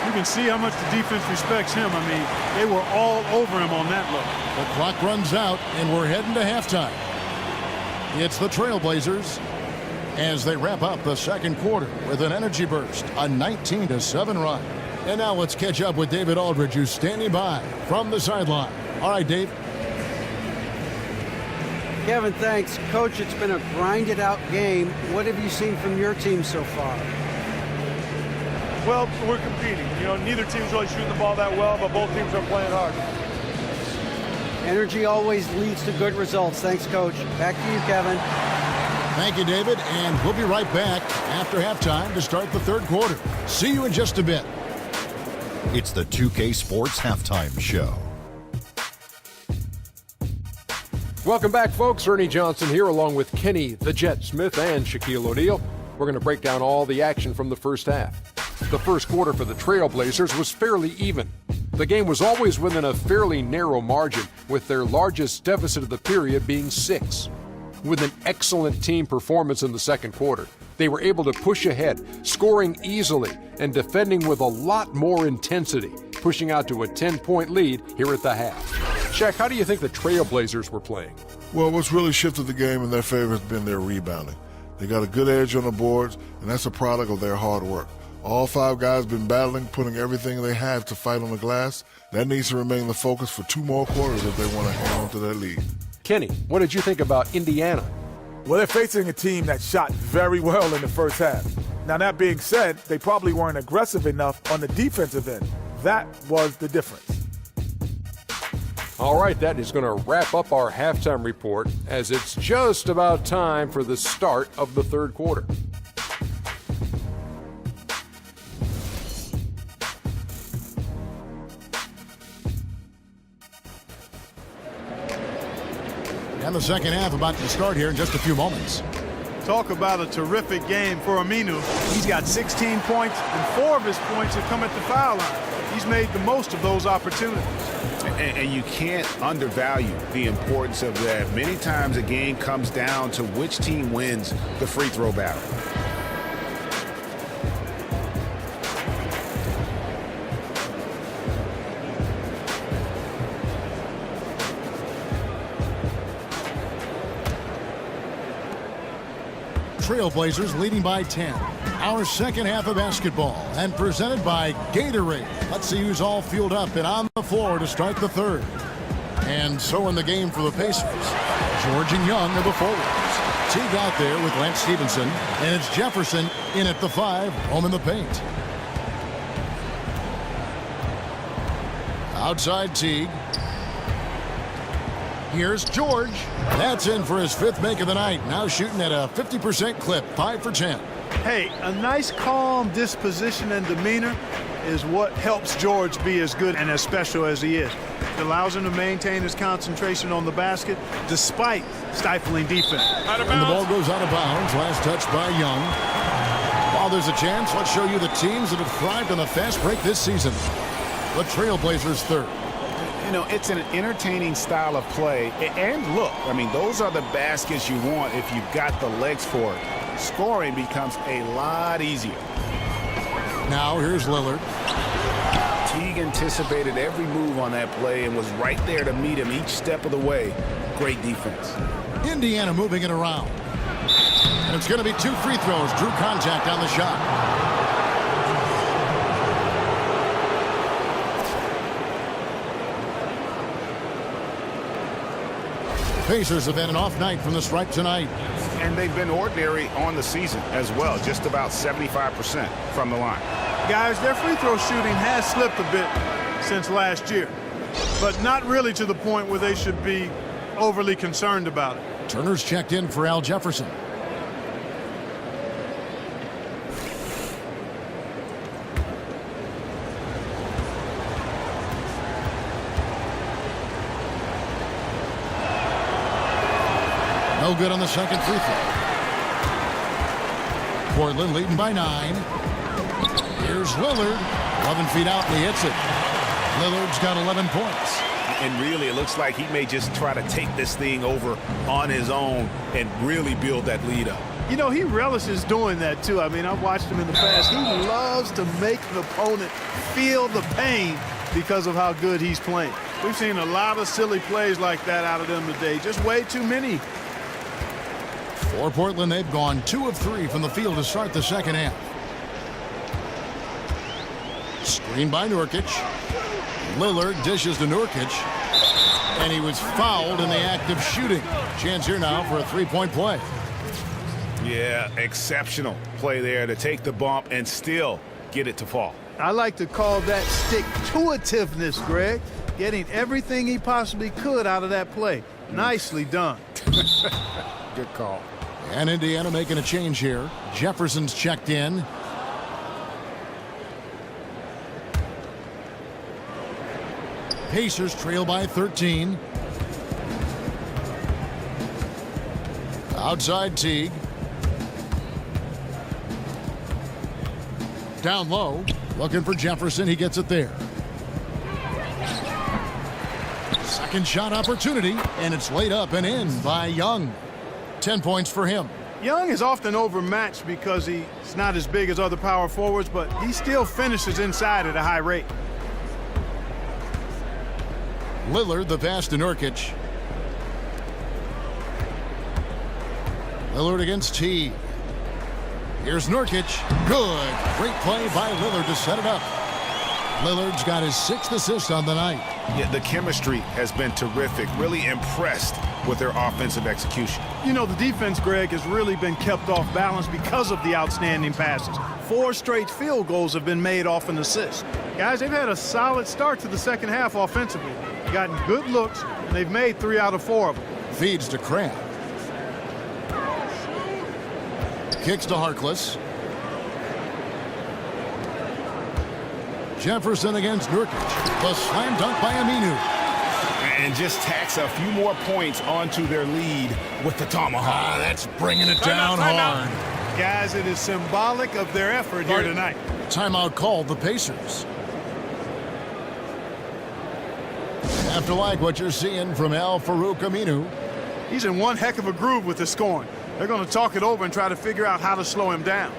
You can see how much the defense respects him. I mean, they were all over him on that look. The clock runs out, and we're heading to halftime. It's the Trailblazers as they wrap up the second quarter with an energy burst, a 19-7 run. And now let's catch up with David Aldridge, who's standing by from the sideline. All right, Dave. Kevin, thanks. Coach, it's been a grinded-out game. What have you seen from your team so far? Well, we're competing. You know, neither team's really shooting the ball that well, but both teams are playing hard. Energy always leads to good results. Thanks, Coach. Back to you, Kevin. Thank you, David. And we'll be right back after halftime to start the third quarter. See you in just a bit. It's the 2K Sports Halftime Show. Welcome back, folks. Ernie Johnson here along with Kenny the Jet Smith and Shaquille O'Neal. We're going to break down all the action from the first half. The first quarter for the Trailblazers was fairly even. The game was always within a fairly narrow margin, with their largest deficit of the period being 6. With an excellent team performance in the second quarter, They were able to push ahead, scoring easily and defending with a lot more intensity, pushing out to a 10-point lead here at the half. Shaq, how do you think the Trailblazers were playing? Well, what's really shifted the game in their favor has been their rebounding. They got a good edge on the boards, and that's a product of their hard work. All 5 guys been battling, putting everything they have to fight on the glass. That needs to remain the focus for 2 more quarters if they want to hang on to that lead. Kenny, what did you think about Indiana? Well, they're facing a team that shot very well in the first half. Now, that being said, they probably weren't aggressive enough on the defensive end. That was the difference. All right, that is going to wrap up our halftime report as it's just about time for the start of the third quarter. And the second half about to start here in just a few moments. Talk about a terrific game for Aminu. He's got 16 points, and 4 of his points have come at the foul line. He's made the most of those opportunities. And you can't undervalue the importance of that. Many times a game comes down to which team wins the free throw battle. Trailblazers leading by 10. Our second half of basketball, and presented by Gatorade. Let's see who's all fueled up and on the floor to start the third. And so in the game for the Pacers, George and Young are the forwards. Teague out there with Lance Stevenson, and it's Jefferson in at the 5, home in the paint. Outside Teague. Here's George. That's in for his 5th make of the night. Now shooting at a 50% clip, 5 for 10. Hey, a nice calm disposition and demeanor is what helps George be as good and as special as he is. It allows him to maintain his concentration on the basket despite stifling defense. And the ball goes out of bounds. Last touch by Young. While there's a chance, let's show you the teams that have thrived on the fast break this season. The Trailblazers third. You know, it's an entertaining style of play. And look, I mean, those are the baskets you want if you've got the legs for it. Scoring becomes a lot easier. Now here's Lillard. Teague anticipated every move on that play and was right there to meet him each step of the way. Great defense. Indiana moving it around. And it's going to be 2 free throws. Drew contact on the shot. Pacers have had an off night from the stripe tonight. And they've been ordinary on the season as well, just about 75% from the line. Guys, their free throw shooting has slipped a bit since last year, but not really to the point where they should be overly concerned about it. Turner's checked in for Al Jefferson. No good on the second free throw. Portland leading by 9. Here's Lillard. 11 feet out and he hits it. Lillard's got 11 points. And really, it looks like he may just try to take this thing over on his own and really build that lead up. You know, he relishes doing that, too. I mean, I've watched him in the past. He loves to make an opponent feel the pain because of how good he's playing. We've seen a lot of silly plays like that out of them today. Just way too many. For Portland, they've gone 2 of 3 from the field to start the second half. Screen by Nurkic. Lillard dishes to Nurkic. And he was fouled in the act of shooting. Chance here now for a 3-point play. Yeah, exceptional play there to take the bump and still get it to fall. I like to call that stick-to-itiveness, Greg. Getting everything he possibly could out of that play. Nicely done. Good call. And Indiana making a change here. Jefferson's checked in. Pacers trail by 13. Outside Teague. Down low. Looking for Jefferson. He gets it there. Second shot opportunity. And it's laid up and in by Young. 10 points for him. Young is often overmatched because he's not as big as other power forwards, but he still finishes inside at a high rate. Lillard, the pass to Nurkic. Lillard against T. Here's Nurkic. Good. Great play by Lillard to set it up. Lillard's got his 6th assist on the night. Yeah, the chemistry has been terrific. Really impressed with their offensive execution. You know, the defense, Greg, has really been kept off balance because of the outstanding passes. 4 straight field goals have been made off an assist. Guys, they've had a solid start to the second half offensively. Gotten good looks, and they've made 3 out of 4 of them. Feeds to Crabb. Kicks to Harkless. Jefferson against Nurkic. The slam dunk by Aminu. And just tacks a few more points onto their lead with the tomahawk. That's bringing it down hard. Guys, it is symbolic of their effort here tonight. Timeout called the Pacers. Have to like what you're seeing from Al-Farouq Aminu. He's in one heck of a groove with the scoring. They're going to talk it over and try to figure out how to slow him down.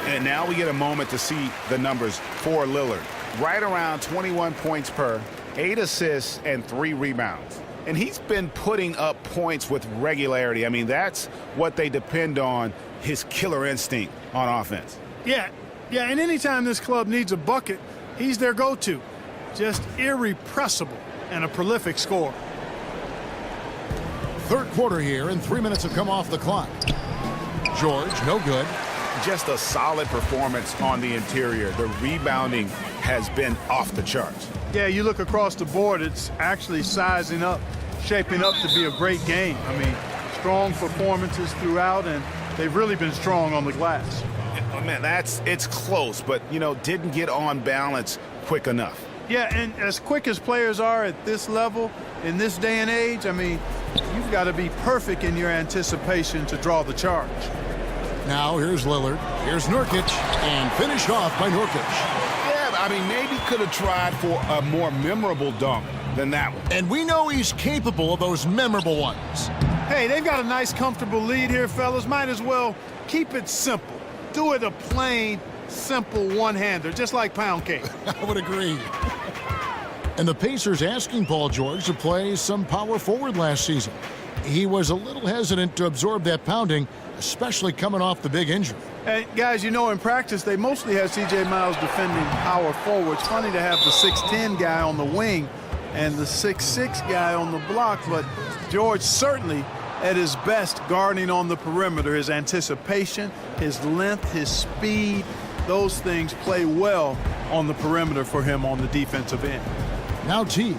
And now we get a moment to see the numbers for Lillard. Right around 21 points per, 8 assists, and 3 rebounds. And he's been putting up points with regularity. I mean, that's what they depend on, his killer instinct on offense. Yeah, and anytime this club needs a bucket, he's their go-to. Just irrepressible and a prolific scorer. Third quarter here, and 3 minutes have come off the clock. George, no good. Just a solid performance on the interior. The rebounding has been off the charts. Yeah, you look across the board, it's actually sizing up, shaping up to be a great game. I mean, strong performances throughout, and they've really been strong on the glass. Oh, man, it's close, but, you know, didn't get on balance quick enough. Yeah, and as quick as players are at this level, in this day and age, I mean, you've got to be perfect in your anticipation to draw the charge. Now here's Lillard. Here's Nurkic, and finished off by Nurkic. I mean, maybe could have tried for a more memorable dunk than that one. And we know he's capable of those memorable ones. Hey, they've got a nice, comfortable lead here, fellas. Might as well keep it simple. Do it a plain, simple one-hander, just like pound cake. I would agree. And the Pacers asking Paul George to play some power forward last season. He was a little hesitant to absorb that pounding, especially coming off the big injury. Hey, guys, you know, in practice, they mostly have C.J. Miles defending power forwards. Funny to have the 6'10 guy on the wing and the 6'6 guy on the block, but George certainly at his best guarding on the perimeter. His anticipation, his length, his speed, those things play well on the perimeter for him on the defensive end. Now T,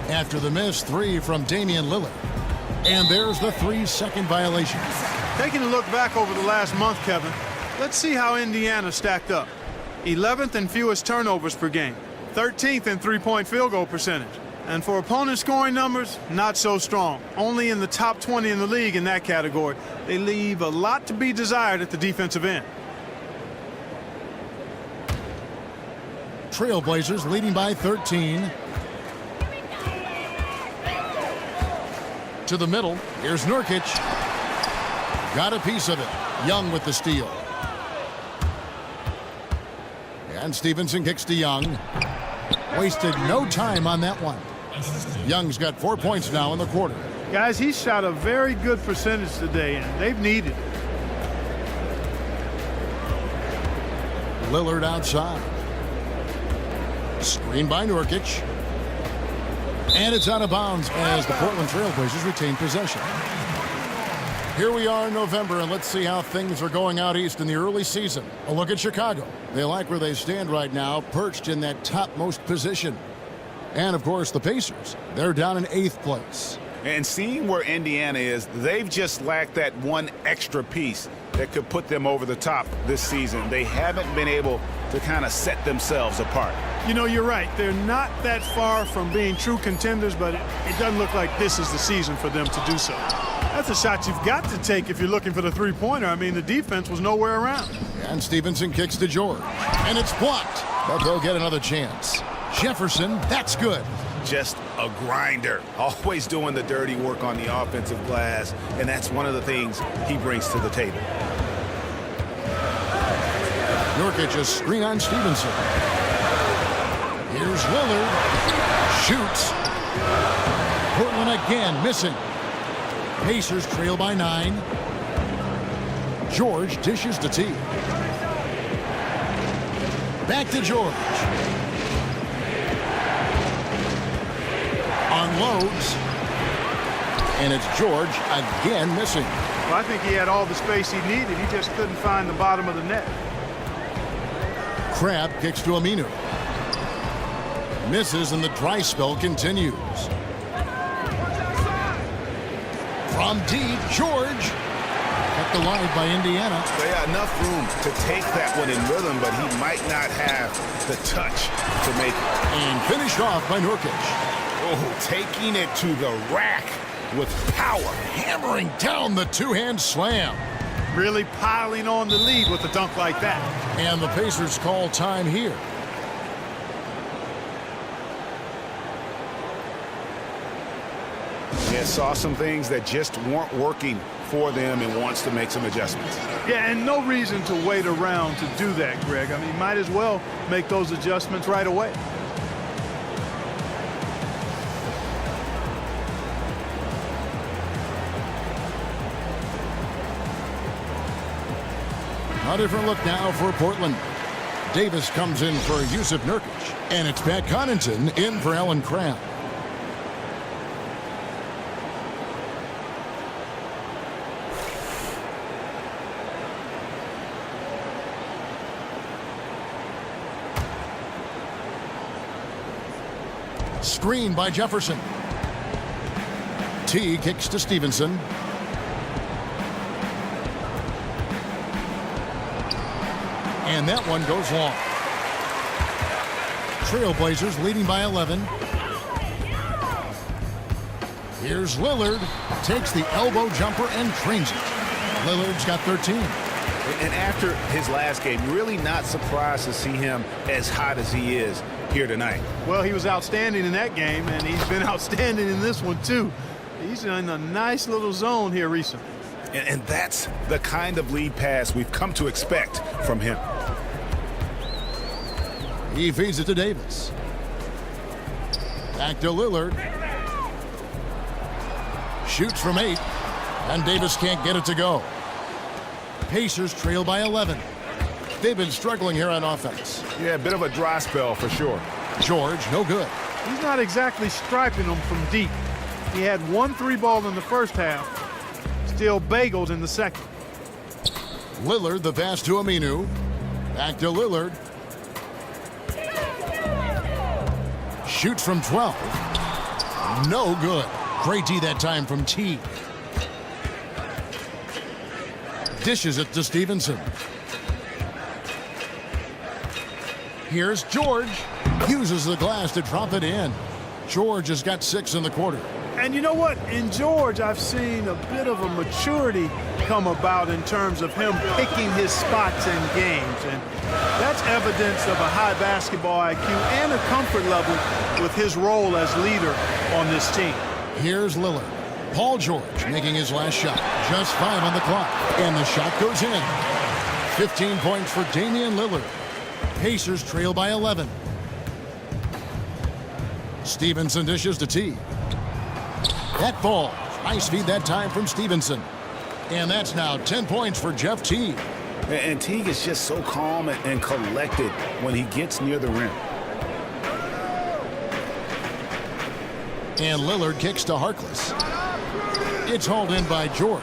after the missed 3 from Damian Lillard. And there's the 3-second violation. Taking a look back over the last month, Kevin, let's see how Indiana stacked up. 11th in fewest turnovers per game, 13th in three-point field goal percentage. And for opponent scoring numbers, not so strong. Only in the top 20 in the league in that category. They leave a lot to be desired at the defensive end. Trailblazers leading by 13. To the middle. Here's Nurkic. Got a piece of it. Young with the steal. And Stevenson kicks to Young. Wasted no time on that one. Young's got 4 points now in the quarter. Guys, he shot a very good percentage today, and they've needed it. Lillard outside. Screen by Nurkic. And it's out of bounds as the Portland Trailblazers retain possession. Here we are in November, and let's see how things are going out east in the early season. A look at Chicago. They like where they stand right now, perched in that topmost position. And, of course, the Pacers. They're down in 8th place. And seeing where Indiana is, they've just lacked that one extra piece that could put them over the top this season. They haven't been able to kind of set themselves apart. You know, you're right. They're not that far from being true contenders, but it doesn't look like this is the season for them to do so. That's a shot you've got to take if you're looking for the three-pointer. I mean, the defense was nowhere around. And Stevenson kicks to George. And it's blocked. But they'll get another chance. Jefferson, that's good. Just a grinder, always doing the dirty work on the offensive glass, and that's one of the things he brings to the table. Nurkic a screen on Stevenson. Here's Lillard. Shoots. Portland again missing. Pacers trail by 9. George dishes to T. Back to George. Unloads. And it's George again missing. Well, I think he had all the space he needed. He just couldn't find the bottom of the net. Crab kicks to Aminu. Misses and the dry spell continues. From deep, George. Kept alive by Indiana. They got enough room to take that one in rhythm, but he might not have the touch to make it. And finished off by Nurkic. Oh, taking it to the rack with power. Hammering down the two-hand slam. Really piling on the lead with a dunk like that. And the Pacers call time here. Yeah, saw some things that just weren't working for them and wants to make some adjustments. Yeah, and no reason to wait around to do that, Greg. I mean, might as well make those adjustments right away. A different look now for Portland. Davis comes in for Yusuf Nurkic. And it's Pat Connaughton in for Allen Crabbe. Screen by Jefferson. T kicks to Stevenson. And that one goes long. Trailblazers leading by 11. Here's Lillard. Takes the elbow jumper and trains it. Lillard's got 13. And after his last game, really not surprised to see him as hot as he is here tonight. Well, he was outstanding in that game, and he's been outstanding in this one, too. He's in a nice little zone here recently. And that's the kind of lead pass we've come to expect from him. He feeds it to Davis. Back to Lillard. Shoots from 8. And Davis can't get it to go. Pacers trail by 11. They've been struggling here on offense. Yeah, a bit of a dry spell for sure. George, no good. He's not exactly striping them from deep. He had 1 3-ball in the first half. Still bagels in the second. Lillard, the pass to Aminu. Back to Lillard. Shoots from 12. No good. Great D that time from T. Dishes it to Stevenson. Here's George. Uses the glass to drop it in. George has got 6 in the quarter. And you know what? In George, I've seen a bit of a maturity come about in terms of him picking his spots in games. And that's evidence of a high basketball IQ and a comfort level with his role as leader on this team. Here's Lillard. Paul George making his last shot. Just 5 on the clock. And the shot goes in. 15 points for Damian Lillard. Pacers trail by 11. Stevenson dishes to T. That ball. Nice feed that time from Stevenson. And that's now 10 points for Jeff Teague. And Teague is just so calm and collected when he gets near the rim. And Lillard kicks to Harkless. It's hauled in by George.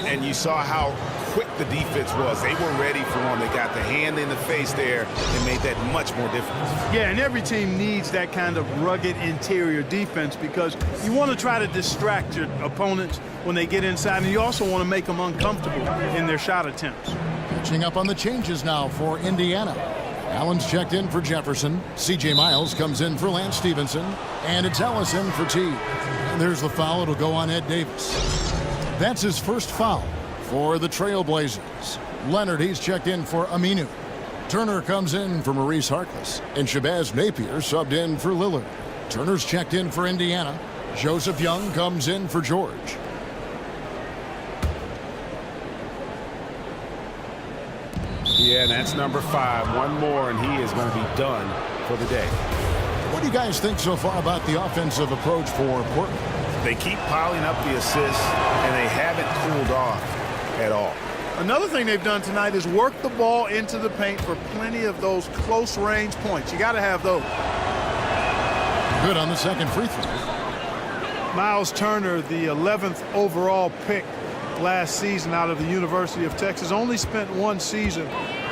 And you saw how quick the defense was. They were ready for him. They got the hand in the face there and made that much more difference. Yeah, and every team needs that kind of rugged interior defense because you want to try to distract your opponents when they get inside, and you also want to make them uncomfortable in their shot attempts. Catching up on the changes now for Indiana. Allen's checked in for Jefferson. C.J. Miles comes in for Lance Stevenson. And it's Ellis in for T. And there's the foul. It'll go on Ed Davis. That's his first foul for the Trailblazers. Leonard, he's checked in for Aminu. Turner comes in for Maurice Harkless. And Shabazz Napier subbed in for Lillard. Turner's checked in for Indiana. Joseph Young comes in for George. Yeah, and that's number 5. One more, and he is going to be done for the day. What do you guys think so far about the offensive approach for Portland? They keep piling up the assists, and they haven't cooled off at all. Another thing they've done tonight is work the ball into the paint for plenty of those close-range points. You got to have those. Good on the second free throw. Miles Turner, the 11th overall pick last season out of the University of Texas, only spent 1 season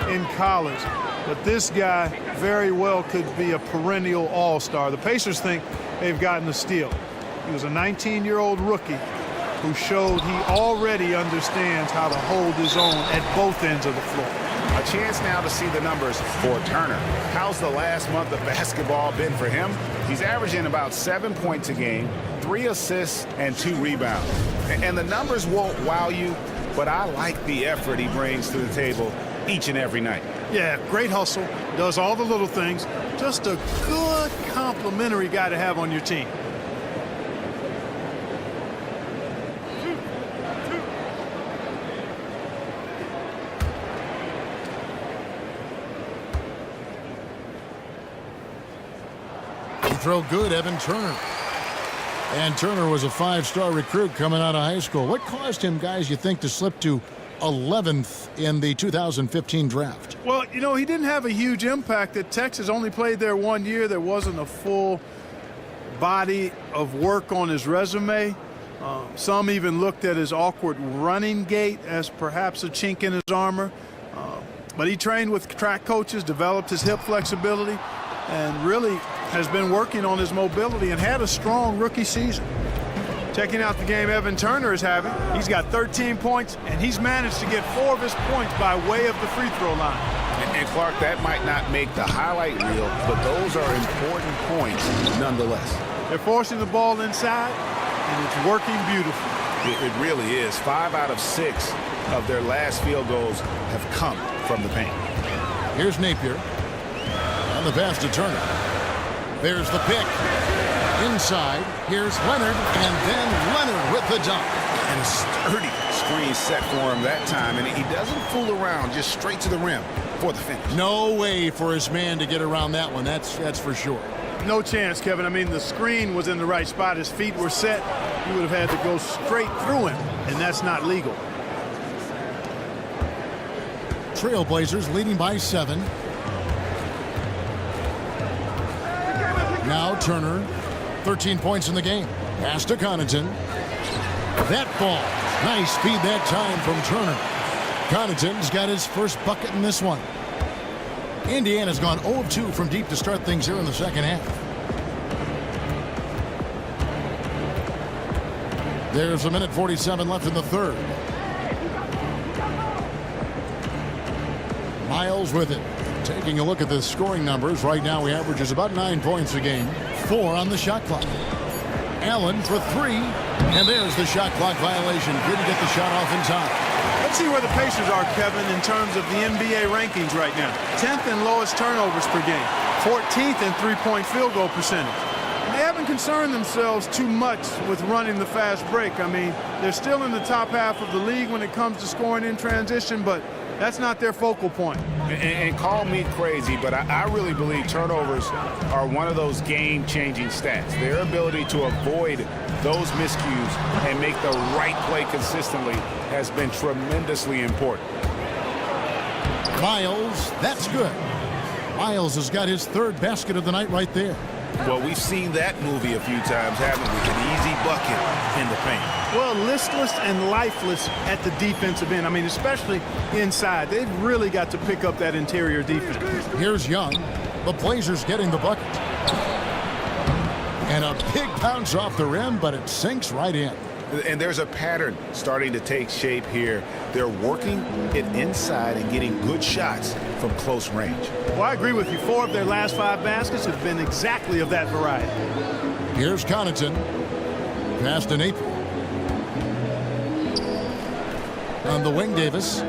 in college. But this guy very well could be a perennial all-star. The Pacers think they've gotten a steal. He was a 19-year-old rookie who showed he already understands how to hold his own at both ends of the floor. A chance now to see the numbers for Turner. How's the last month of basketball been for him? He's averaging about 7 points a game, 3 assists, and 2 rebounds. And the numbers won't wow you, but I like the effort he brings to the table each and every night. Yeah, great hustle, does all the little things. Just a good complimentary guy to have on your team. Throw good, Evan Turner. And Turner was a 5-star recruit coming out of high school. What caused him, guys, you think, to slip to 11th in the 2015 draft? Well, you know, he didn't have a huge impact at Texas. Only played there 1 year. There wasn't a full body of work on his resume. Some even looked at his awkward running gait as perhaps a chink in his armor. But he trained with track coaches, developed his hip flexibility, and really has been working on his mobility and had a strong rookie season. Checking out the game Evan Turner is having. He's got 13 points, and he's managed to get 4 of his points by way of the free throw line. And Clark, that might not make the highlight reel, but those are important points nonetheless. They're forcing the ball inside, and it's working beautifully. It really is. 5 out of 6 of their last field goals have come from the paint. Here's Napier. On the pass to Turner. There's the pick. Inside, here's Leonard, and then Leonard with the dunk. And a sturdy screen set for him that time, and he doesn't fool around, just straight to the rim for the finish. No way for his man to get around that one, that's for sure. No chance, Kevin. I mean, the screen was in the right spot. His feet were set. He would have had to go straight through him, and that's not legal. Trailblazers leading by 7. Now Turner, 13 points in the game. Pass to Connaughton. That ball, nice feed that time from Turner. Connaughton's got his first bucket in this one. Indiana's gone 0 of 2 from deep to start things here in the second half. There's 1:47 left in the third. Miles with it. Taking a look at the scoring numbers, right now he averages about 9 points a game. 4 on the shot clock. Allen for 3, and there's the shot clock violation. Couldn't get the shot off in time. Let's see where the Pacers are, Kevin, in terms of the NBA rankings right now. 10th in lowest turnovers per game. 14th in three-point field goal percentage. And they haven't concerned themselves too much with running the fast break. I mean, they're still in the top half of the league when it comes to scoring in transition, but that's not their focal point. And call me crazy, but I really believe turnovers are one of those game-changing stats. Their ability to avoid those miscues and make the right play consistently has been tremendously important. Miles, that's good. Miles has got his 3rd basket of the night right there. Well, we've seen that movie a few times, haven't we? An easy bucket in the paint. Well, listless and lifeless at the defensive end. I mean, especially inside. They've really got to pick up that interior defense. Here's Young. The Blazers getting the bucket. And a big bounce off the rim, but it sinks right in. And there's a pattern starting to take shape here. They're working it inside and getting good shots from close range. Well, I agree with you. 4 of their last 5 baskets have been exactly of that variety. Here's Connaughton. Pass to Napier. On the wing, Davis.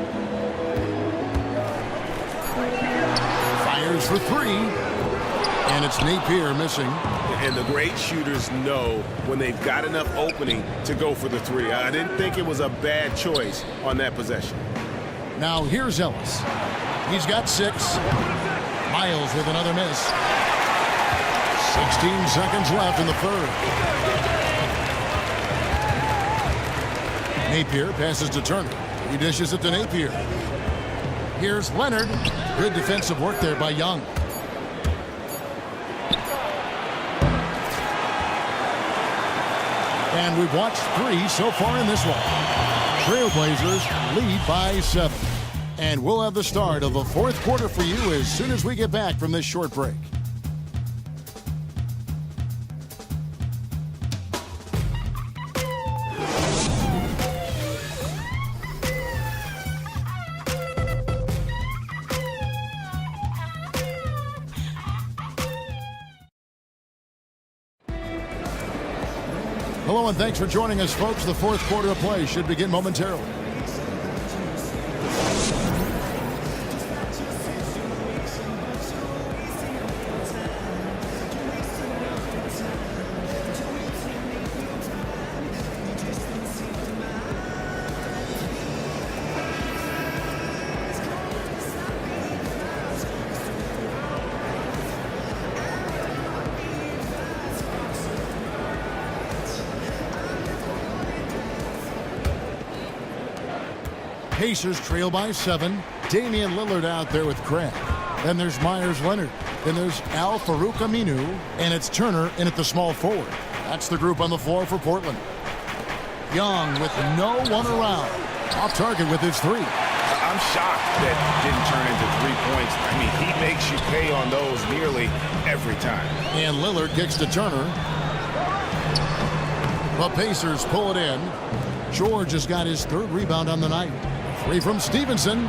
Fires for three. And it's Napier missing. And the great shooters know when they've got enough opening to go for the three. I didn't think it was a bad choice on that possession. Now here's Ellis. He's got 6. Miles with another miss. 16 seconds left in the third. Napier passes to Turner. He dishes it to Napier. Here's Leonard. Good defensive work there by Young. And we've watched 3 so far in this one. Trailblazers lead by 7. And we'll have the start of the fourth quarter for you as soon as we get back from this short break. Hello and thanks for joining us, folks. The fourth quarter of play should begin momentarily. Pacers trail by 7. Damian Lillard out there with Crabbe. Then there's Myers Leonard. Then there's Al Farouk Aminu. And it's Turner in at the small forward. That's the group on the floor for Portland. Young with no one around. Off target with his 3. I'm shocked that didn't turn into 3 points. I mean, he makes you pay on those nearly every time. And Lillard kicks to Turner. The Pacers pull it in. George has got his 3rd rebound on the night. 3 from Stevenson.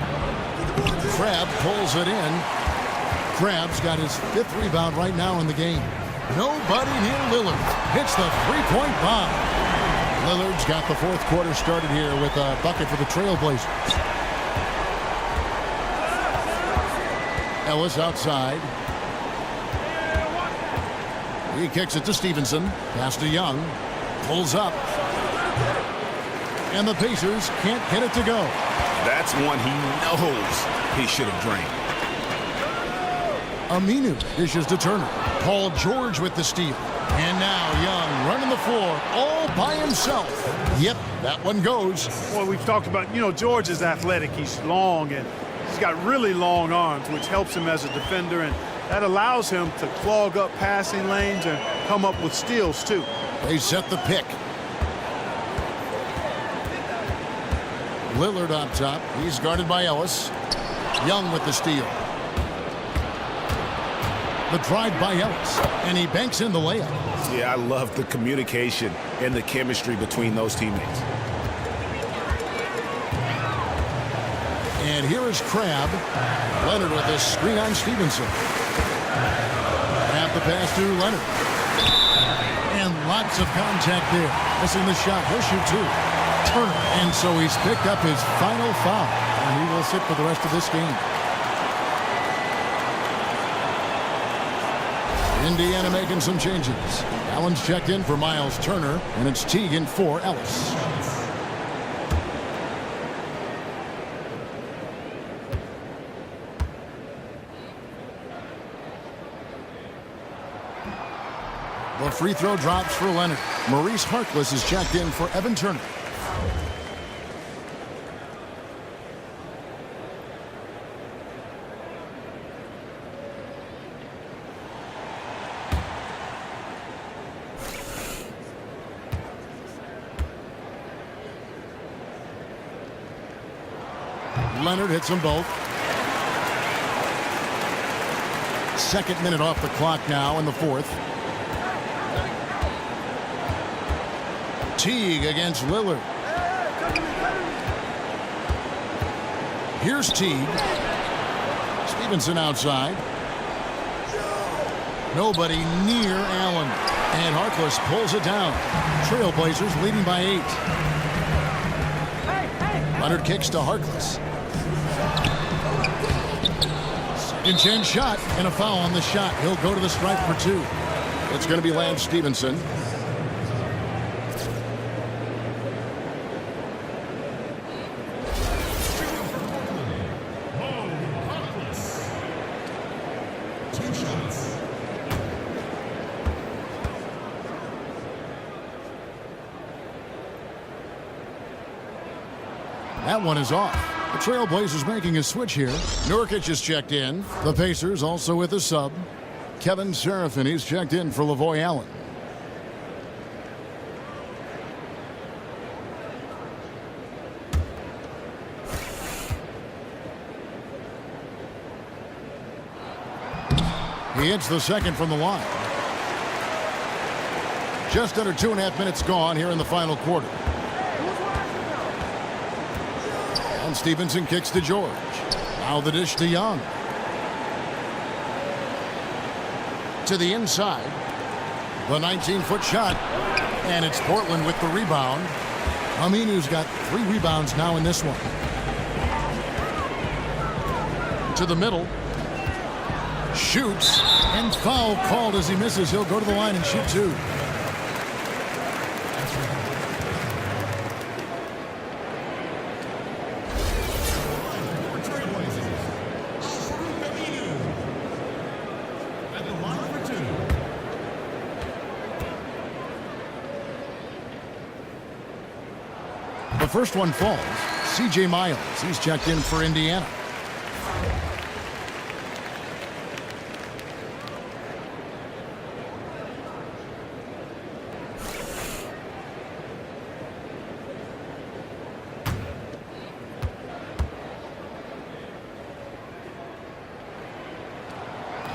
Crabbe pulls it in. Crabbe's got his 5th rebound right now in the game. Nobody near Lillard. Hits the 3-point bomb. Lillard's got the fourth quarter started here with a bucket for the Trailblazers. Ellis outside. He kicks it to Stevenson. Pass to Young. Pulls up. And the Pacers can't get it to go. That's one he knows he should have drained. Aminu dishes to Turner. Paul George with the steal. And now Young running the floor all by himself. Yep, that one goes. Well, we've talked about, George is athletic. He's long, and he's got really long arms, which helps him as a defender, and that allows him to clog up passing lanes and come up with steals, too. They set the pick. Lillard up top. He's guarded by Ellis. Young with the steal. The drive by Ellis. And he banks in the layup. Yeah, I love the communication and the chemistry between those teammates. And here is Crabbe. Leonard with a screen on Stevenson. Half the pass to Leonard. And lots of contact there. Missing the shot. He'll shoot 2. Turner. And so he's picked up his final foul. And he will sit for the rest of this game. Indiana making some changes. Allen's checked in for Miles Turner. And it's Teague in for Ellis. The free throw drops for Leonard. Maurice Harkless is checked in for Evan Turner. Leonard hits them both. Second minute off the clock now in the fourth. Teague against Lillard. Here's Teague. Stevenson outside. Nobody near Allen. And Harkless pulls it down. Trailblazers leading by 8. Leonard kicks to Harkless. Second chance shot and a foul on the shot. He'll go to the stripe for 2. It's going to be Lance Stevenson. That one is off. The Trailblazers making a switch here. Nurkic is checked in. The Pacers also with a sub. Kevin Serafin, he's checked in for Lavoy Allen. He hits the second from the line. Just under 2.5 minutes gone here in the final quarter. And Stevenson kicks to George. Now the dish to Young. To the inside. The 19-foot shot. And it's Portland with the rebound. Aminu's got 3 rebounds now in this one. To the middle. Shoots. And foul called as he misses. He'll go to the line and shoot 2. The first one falls. C.J. Miles, he's checked in for Indiana.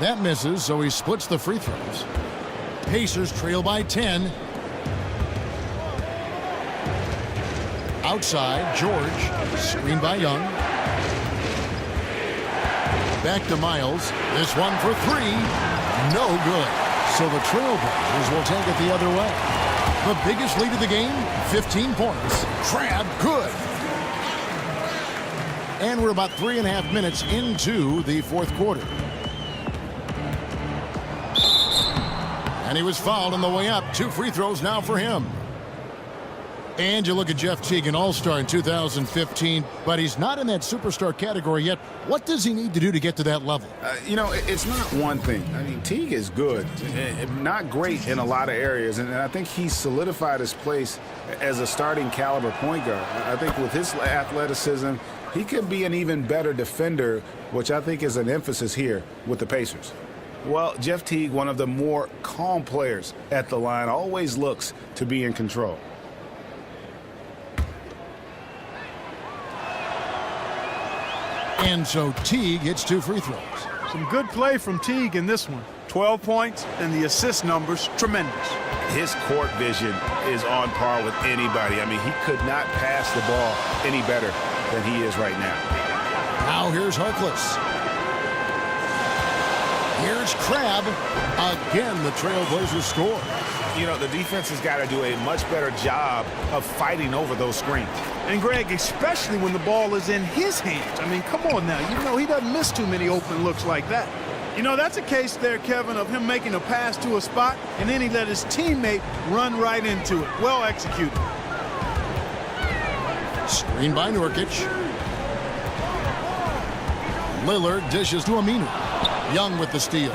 That misses, so he splits the free throws. Pacers trail by 10. Outside, George, screened by Young. Back to Miles. This one for 3. No good. So the Trailblazers will take it the other way. The biggest lead of the game, 15 points. Crab, good. And we're about 3.5 minutes into the fourth quarter. And he was fouled on the way up. 2 free throws now for him. And you look at Jeff Teague, an all-star in 2015, but he's not in that superstar category yet. What does he need to do to get to that level? You know, it's not one thing. I mean, Teague is good, not great in a lot of areas, and I think he's solidified his place as a starting caliber point guard. I think with his athleticism, he could be an even better defender, which I think is an emphasis here with the Pacers. Well, Jeff Teague, one of the more calm players at the line, always looks to be in control. And so Teague hits 2 free throws. Some good play from Teague in this one. 12 points, and the assist numbers tremendous. His court vision is on par with anybody. I mean, he could not pass the ball any better than he is right now. Now here's Harkless. Here's Crab. Again, the Trailblazers score. You know, the defense has got to do a much better job of fighting over those screens. And Greg, especially when the ball is in his hands. I mean, come on now. You know, he doesn't miss too many open looks like that. You know, that's a case there, Kevin, of him making a pass to a spot, and then he let his teammate run right into it. Well executed. Screen by Nurkic. Lillard dishes to Aminu. Young with the steal.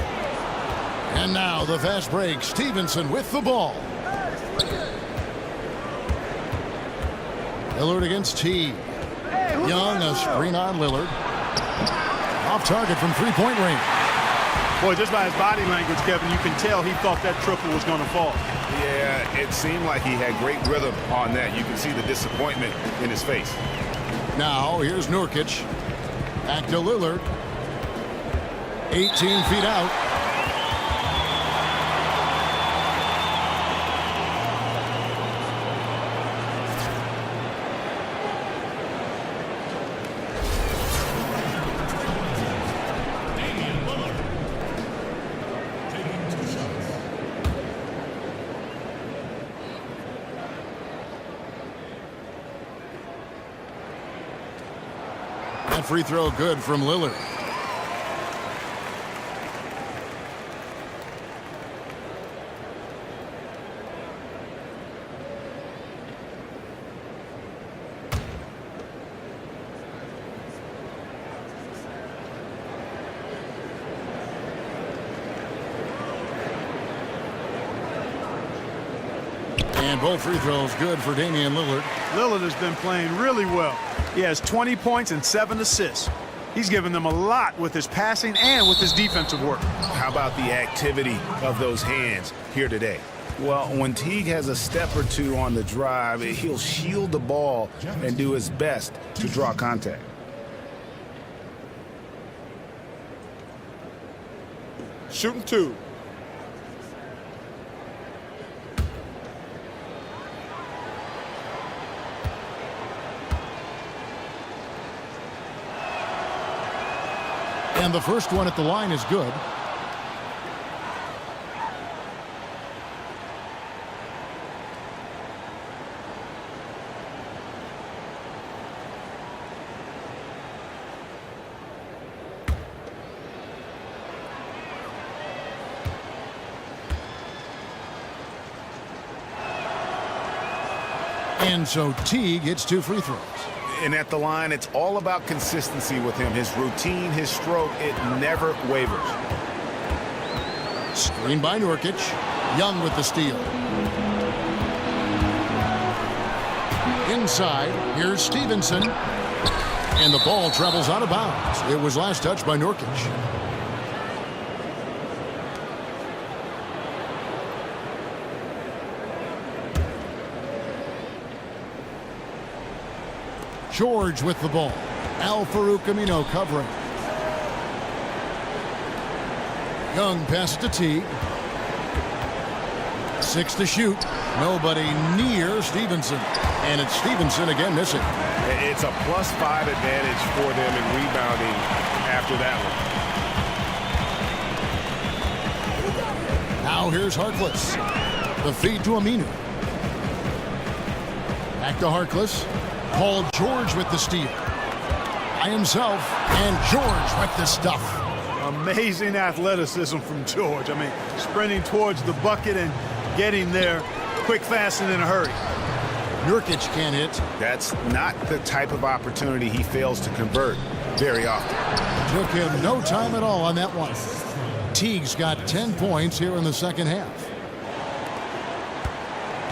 And now the fast break. Stevenson with the ball. Lillard against Teague. Young, a screen on Lillard. Off target from three-point range. Boy, just by his body language, Kevin, you can tell he thought that triple was going to fall. Yeah, it seemed like he had great rhythm on that. You can see the disappointment in his face. Now, here's Nurkic. Back to Lillard. 18 feet out. free throw good from Lillard. And both free throws good for Damian Lillard. Lillard has been playing really well. He has 20 points and 7 assists. He's given them a lot with his passing and with his defensive work. How about the activity of those hands here today? Well, when Teague has a step or two on the drive, he'll shield the ball and do his best to draw contact. Shooting 2. And the first one at the line is good. And so Teague hits 2 free throws. And at the line, it's all about consistency with him. His routine, his stroke, it never wavers. Screen by Nurkic. Young with the steal. Inside, here's Stevenson. And the ball travels out of bounds. It was last touched by Nurkic. George with the ball. Al-Farouq Amino covering. Young passes to Teague. 6 to shoot. Nobody near Stevenson. And it's Stevenson again missing. It's a +5 advantage for them in rebounding after that one. Now here's Harkless. The feed to Amino. Back to Harkless. Paul George with the steal. By himself, and George with the stuff. Amazing athleticism from George. I mean, sprinting towards the bucket and getting there quick, fast, and in a hurry. Nurkic can't hit. That's not the type of opportunity he fails to convert very often. Took him no time at all on that one. Teague's got 10 points here in the second half.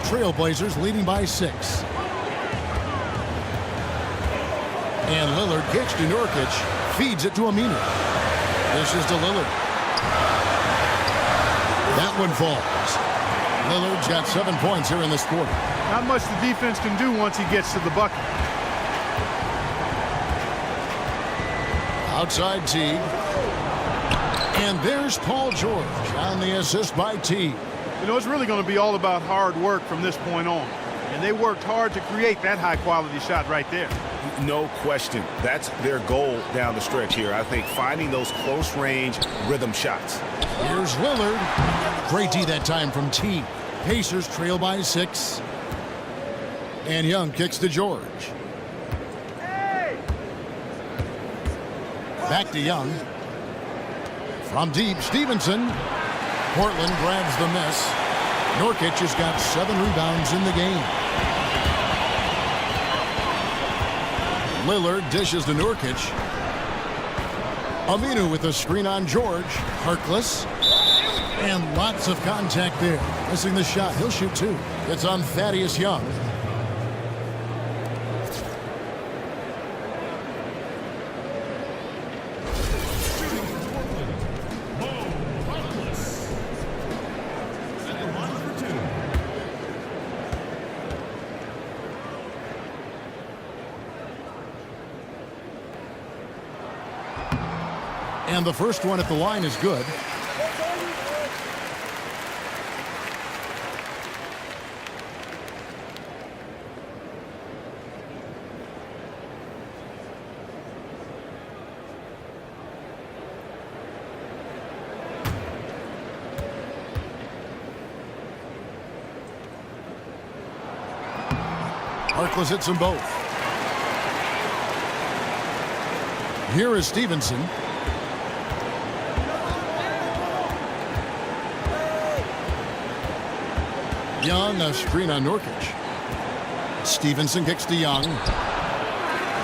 Trailblazers leading by 6. And Lillard kicks to Nurkic, feeds it to Amino. This is to Lillard. That one falls. Lillard's got 7 points here in this quarter. Not much the defense can do once he gets to the bucket. Outside Teague. And there's Paul George on the assist by Teague. You know, it's really going to be all about hard work from this point on. And they worked hard to create that high-quality shot right there. No question. That's their goal down the stretch here. I think finding those close-range rhythm shots. Here's Lillard. Great D that time from Teague. Pacers trail by 6. And Young kicks to George. Back to Young. From deep, Stevenson. Portland grabs the miss. Nurkic has got 7 rebounds in the game. Lillard dishes to Nurkic. Amino with a screen on George. Harkless. And lots of contact there. Missing the shot. He'll shoot 2. It's on Thaddeus Young. And the first one at the line is good. Harkless hits them both. Here is Stevenson. Young, a screen on Nurkic. Stevenson kicks to Young.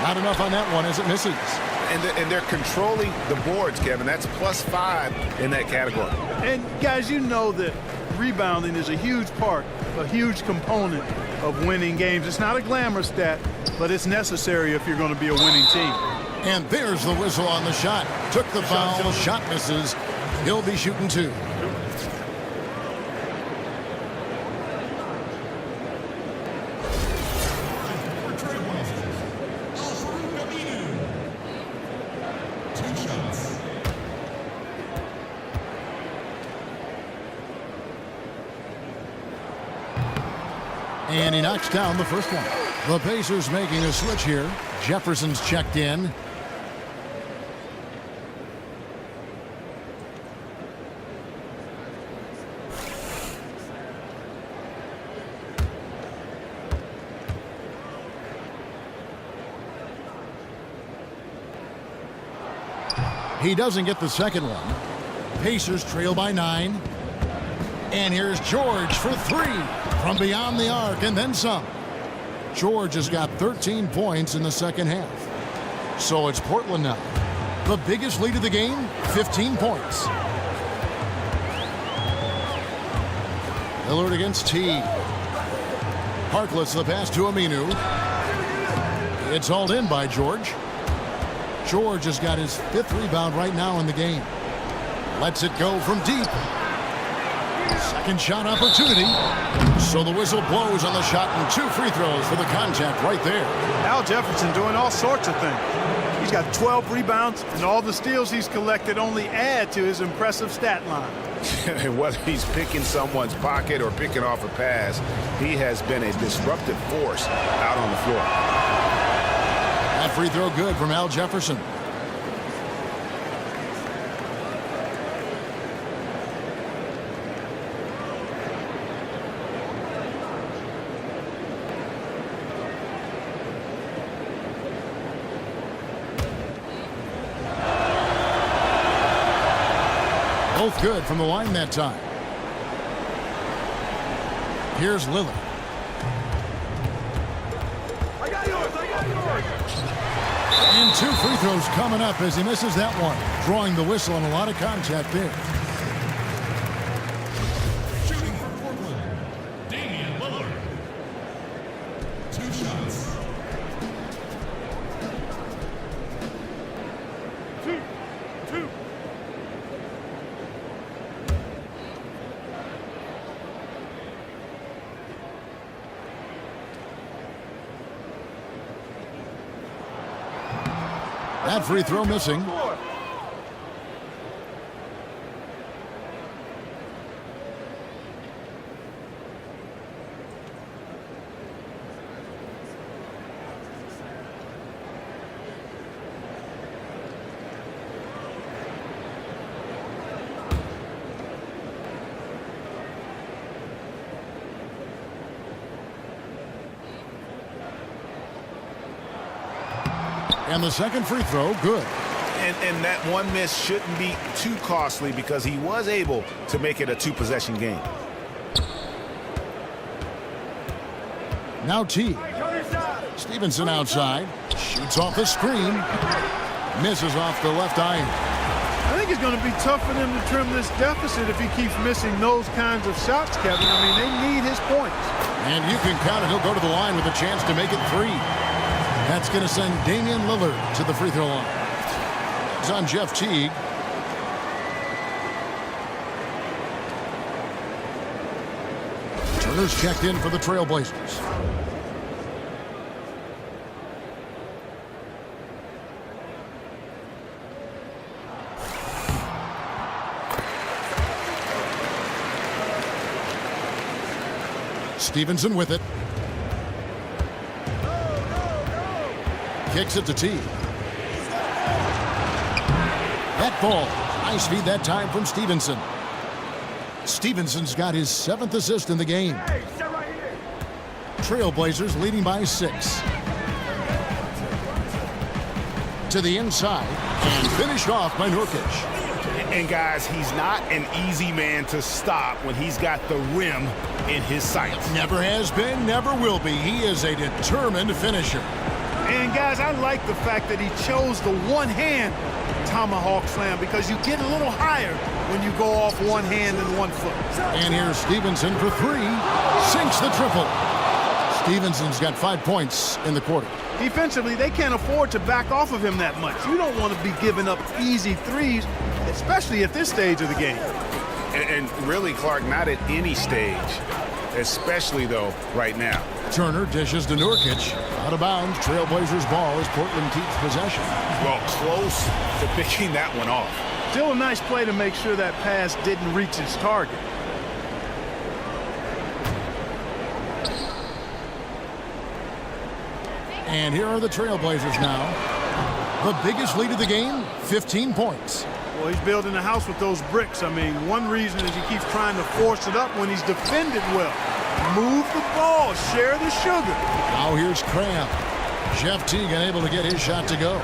Not enough on that one as it misses. And they're controlling the boards, Kevin. That's +5 in that category. And guys, you know that rebounding is a huge part, a huge component of winning games. It's not a glamour stat, but it's necessary if you're going to be a winning team. And there's the whistle on the shot. Took the foul, shot misses. He'll be shooting 2. And he knocks down the first one. The Pacers making a switch here. Jefferson's checked in. He doesn't get the second one. Pacers trail by 9. And here's George for 3 from beyond the arc and then some. George has got 13 points in the second half. So it's Portland now. The biggest lead of the game, 15 points. Lillard against T. Harkless the pass to Aminu. It's hauled in by George. George has got his 5th rebound right now in the game. Lets it go from deep. Second shot opportunity. So the whistle blows on the shot and 2 free throws for the contact right there. Al Jefferson doing all sorts of things. He's got 12 rebounds, and all the steals he's collected only add to his impressive stat line. And whether he's picking someone's pocket or picking off a pass, he has been a disruptive force out on the floor. That free throw good from Al Jefferson. Both good from the line that time. Here's Lillard. I got yours. And 2 free throws coming up as he misses that one. Drawing the whistle and a lot of contact there. Shooting for Portland, Damian Lillard. 2 shots. 2. That free throw missing. And the second free throw, good. And that one miss shouldn't be too costly because he was able to make it a 2-possession game. Now T. Stevenson outside. Shoots off the screen. Misses off the left iron. I think it's going to be tough for them to trim this deficit if he keeps missing those kinds of shots, Kevin. I mean, they need his points. And you can count it. He'll go to the line with a chance to make it 3. That's going to send Damian Lillard to the free throw line. It's on Jeff Teague. Turner's checked in for the Trailblazers. Stevenson with it. Kicks it to T. That ball. Nice feed that time from Stevenson. Stevenson's got his 7th assist in the game. Trailblazers leading by 6. to the inside and finished off by Nurkic. And guys, he's not an easy man to stop when he's got the rim in his sights. Never has been, never will be. He is a determined finisher. And guys, I like the fact that he chose the one-hand tomahawk slam because you get a little higher when you go off one hand and 1 foot. And here's Stevenson for 3. Sinks the triple. Stevenson's got 5 points in the quarter. Defensively, they can't afford to back off of him that much. You don't want to be giving up easy threes, especially at this stage of the game. And really, Clark, not at any stage, especially, though, right now. Turner dishes to Nurkic. Out of bounds. Trailblazers ball as Portland keeps possession. Well, close to picking that one off. Still a nice play to make sure that pass didn't reach its target. And here are the Trailblazers now. The biggest lead of the game, 15 points. Well, he's building a house with those bricks. I mean, one reason is he keeps trying to force it up when he's defended well. Move the ball, share the sugar. Now here's Cram. Jeff Teagan able to get his shot to go.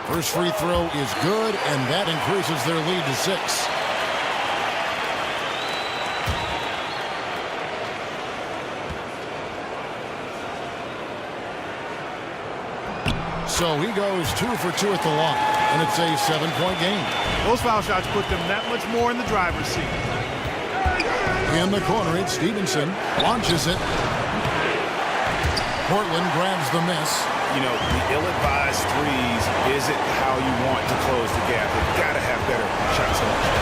First free throw is good, and that increases their lead to 6. So he goes 2 for 2 at the line, and it's a 7-point game. Those foul shots put them that much more in the driver's seat. In the corner, it's Stevenson. Launches it. Portland grabs the miss. You know, the ill-advised threes isn't how you want to close the gap. They've got to have better shot selection.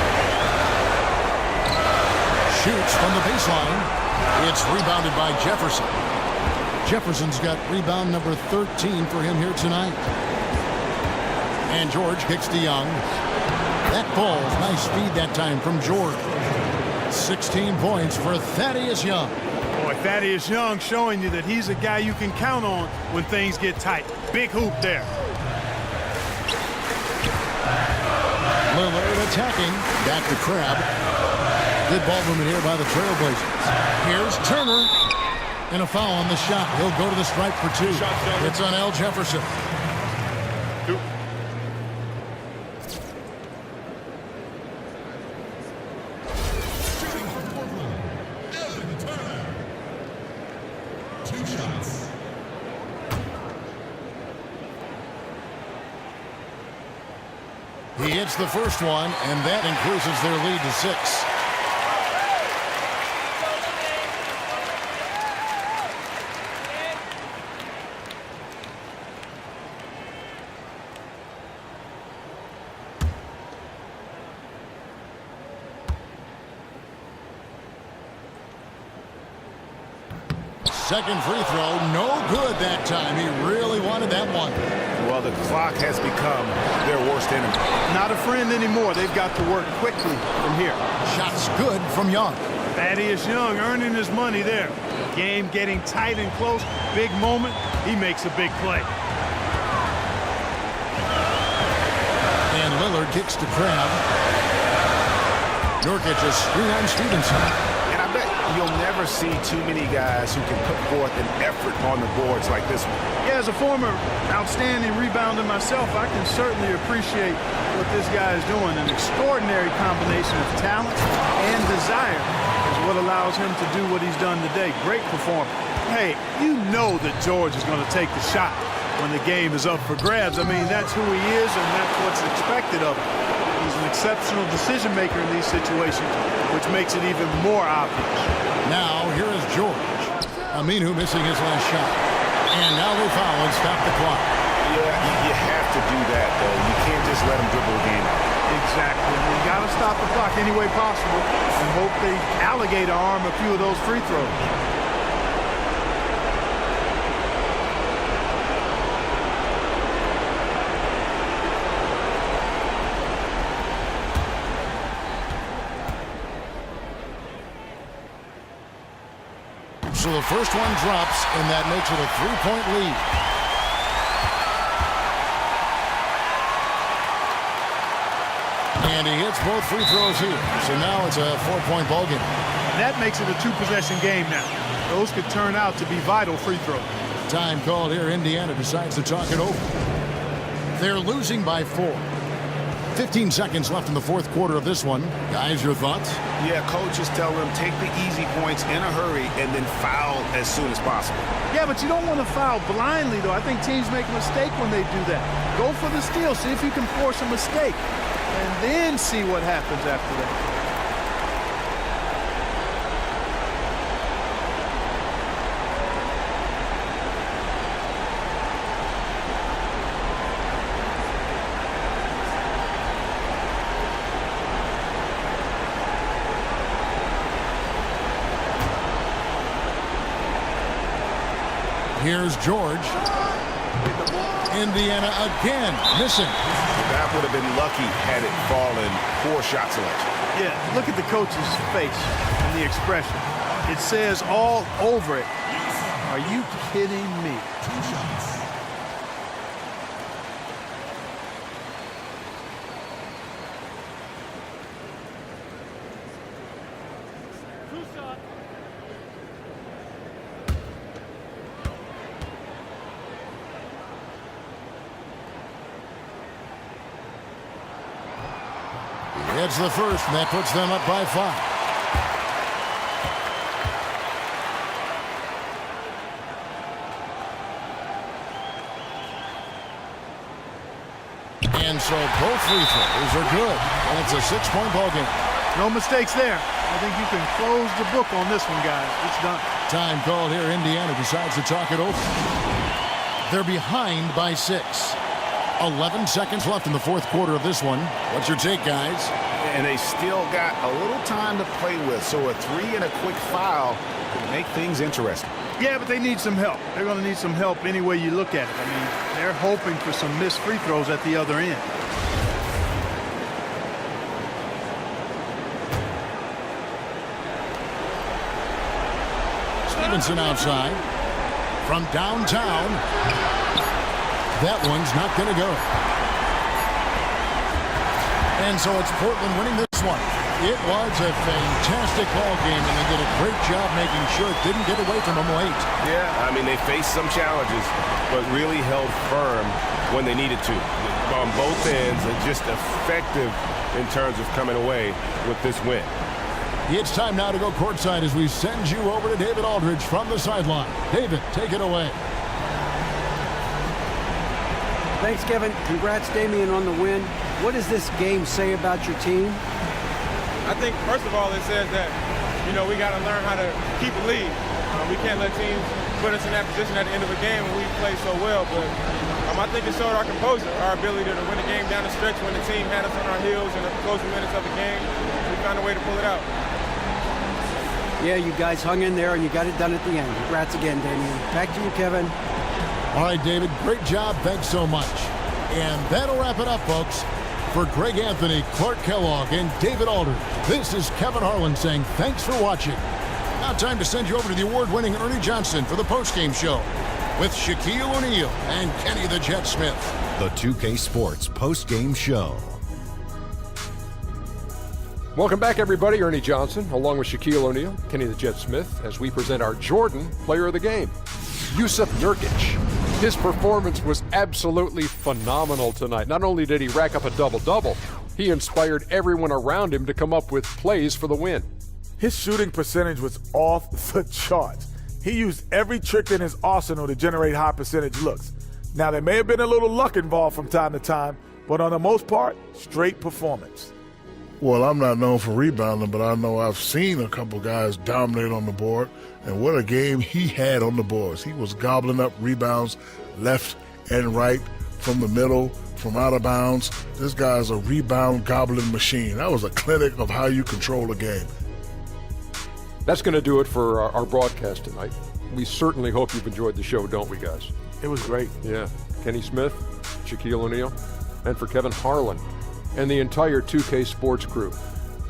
Shoots from the baseline. It's rebounded by Jefferson. Jefferson's got rebound number 13 for him here tonight. And George kicks to Young. That ball's nice speed that time from George. 16 points for Thaddeus Young. Boy, Thaddeus Young showing you that he's a guy you can count on when things get tight. Big hoop there. Lillard attacking. Back to Crabbe. Good ball movement here by the Trailblazers. Here's Turner. And a foul on the shot. He'll go to the stripe for 2. It's on Al Jefferson. He hits the first one, and that increases their lead to 6. Second free throw, no good that time. He really wanted that one. Well, the clock has become their worst enemy. Not a friend anymore. They've got to work quickly from here. Shots good from Young. Thaddeus Young earning his money there. Game getting tight and close. Big moment. He makes a big play. And Lillard kicks to Crabbe. Nurkic a screen on Stevenson. And I bet you'll never see too many guys who can put forth an effort on the boards like this one. Yeah, as a former outstanding rebounder myself, I can certainly appreciate what this guy is doing. An extraordinary combination of talent and desire is what allows him to do what he's done today. Great performance. Hey, you know that George is going to take the shot when the game is up for grabs. I mean, that's who he is, and that's what's expected of him. He's an exceptional decision maker in these situations, which makes it even more obvious. Now, here is George. Aminu missing his last shot. And now they foul and stop the clock. Yeah, you have to do that, though. You can't just let them dribble the game out. Exactly. You got to stop the clock any way possible and hope they alligator arm a few of those free throws. So the first one drops, and that makes it a 3-point lead. And he hits both free throws here. So now it's a 4-point ball game. That makes it a 2-possession game now. Those could turn out to be vital free throws. Time called here. Indiana decides to talk it over. They're losing by 4. 15 seconds left in the fourth quarter of this one. Guys, your thoughts? Yeah, coaches tell them take the easy points in a hurry and then foul as soon as possible. Yeah, but you don't want to foul blindly, though. I think teams make a mistake when they do that. Go for the steal. See if you can force a mistake. And then see what happens after that. Here's George. Indiana again, missing. That would have been lucky had it fallen. Poor shot selection. Yeah, look at the coach's face and the expression. It says all over it. Are you kidding me? 2 shots. It's the first, and that puts them up by 5. And so both free throws are good. And it's a 6-point ball game. No mistakes there. I think you can close the book on this one, guys. It's done. Time called here. Indiana decides to talk it over. They're behind by 6. 11 seconds left in the fourth quarter of this one. What's your take, guys? And they still got a little time to play with, so a 3 and a quick foul could make things interesting. Yeah, but they need some help. They're going to need some help any way you look at it. I mean, they're hoping for some missed free throws at the other end. Stevenson outside. From downtown. That one's not going to go. And so it's Portland winning this one. It was a fantastic ball game, and they did a great job making sure it didn't get away from them late. Yeah, I mean, they faced some challenges, but really held firm when they needed to. On both ends, and just effective in terms of coming away with this win. It's time now to go courtside as we send you over to David Aldridge from the sideline. David, take it away. Thanks, Kevin. Congrats, Damian, on the win. What does this game say about your team? I think, first of all, it says that, we got to learn how to keep a lead. We can't let teams put us in that position at the end of a game when we play so well. But I think it showed our composure, our ability to win a game down the stretch when the team had us on our heels in the closing minutes of the game. We found a way to pull it out. Yeah, you guys hung in there, and you got it done at the end. Congrats again, Damian. Back to you, Kevin. All right, David, great job. Thanks so much. And that'll wrap it up, folks. For Greg Anthony, Clark Kellogg, and David Aldridge, this is Kevin Harlan saying thanks for watching. Now time to send you over to the award-winning Ernie Johnson for the postgame show with Shaquille O'Neal and Kenny the Jet Smith. The 2K Sports postgame show. Welcome back, everybody. Ernie Johnson, along with Shaquille O'Neal, Kenny the Jet Smith, as we present our Jordan Player of the Game, Jusuf Nurkic. His performance was absolutely phenomenal tonight. Not only did he rack up a double-double, he inspired everyone around him to come up with plays for the win. His shooting percentage was off the charts. He used every trick in his arsenal to generate high percentage looks. Now, there may have been a little luck involved from time to time, but on the most part, straight performance. Well, I'm not known for rebounding, but I know I've seen a couple guys dominate on the board, and what a game he had on the boards. He was gobbling up rebounds left and right, from the middle, from out of bounds. This guy's a rebound gobbling machine. That was a clinic of how you control a game. That's going to do it for our broadcast tonight. We certainly hope you've enjoyed the show, don't we, guys? It was great. Yeah. Kenny Smith, Shaquille O'Neal, and for Kevin Harlan and the entire 2K Sports crew,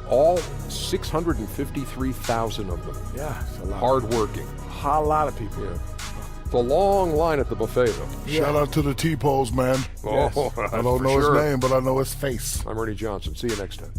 All 653,000 of them. Yeah, it's a lot. Hard-working. A lot of people. Yeah. It's a long line at the buffet, though. Shout out to the T-Poles, man. Oh, I don't know his name, but I know his face. I'm Ernie Johnson. See you next time.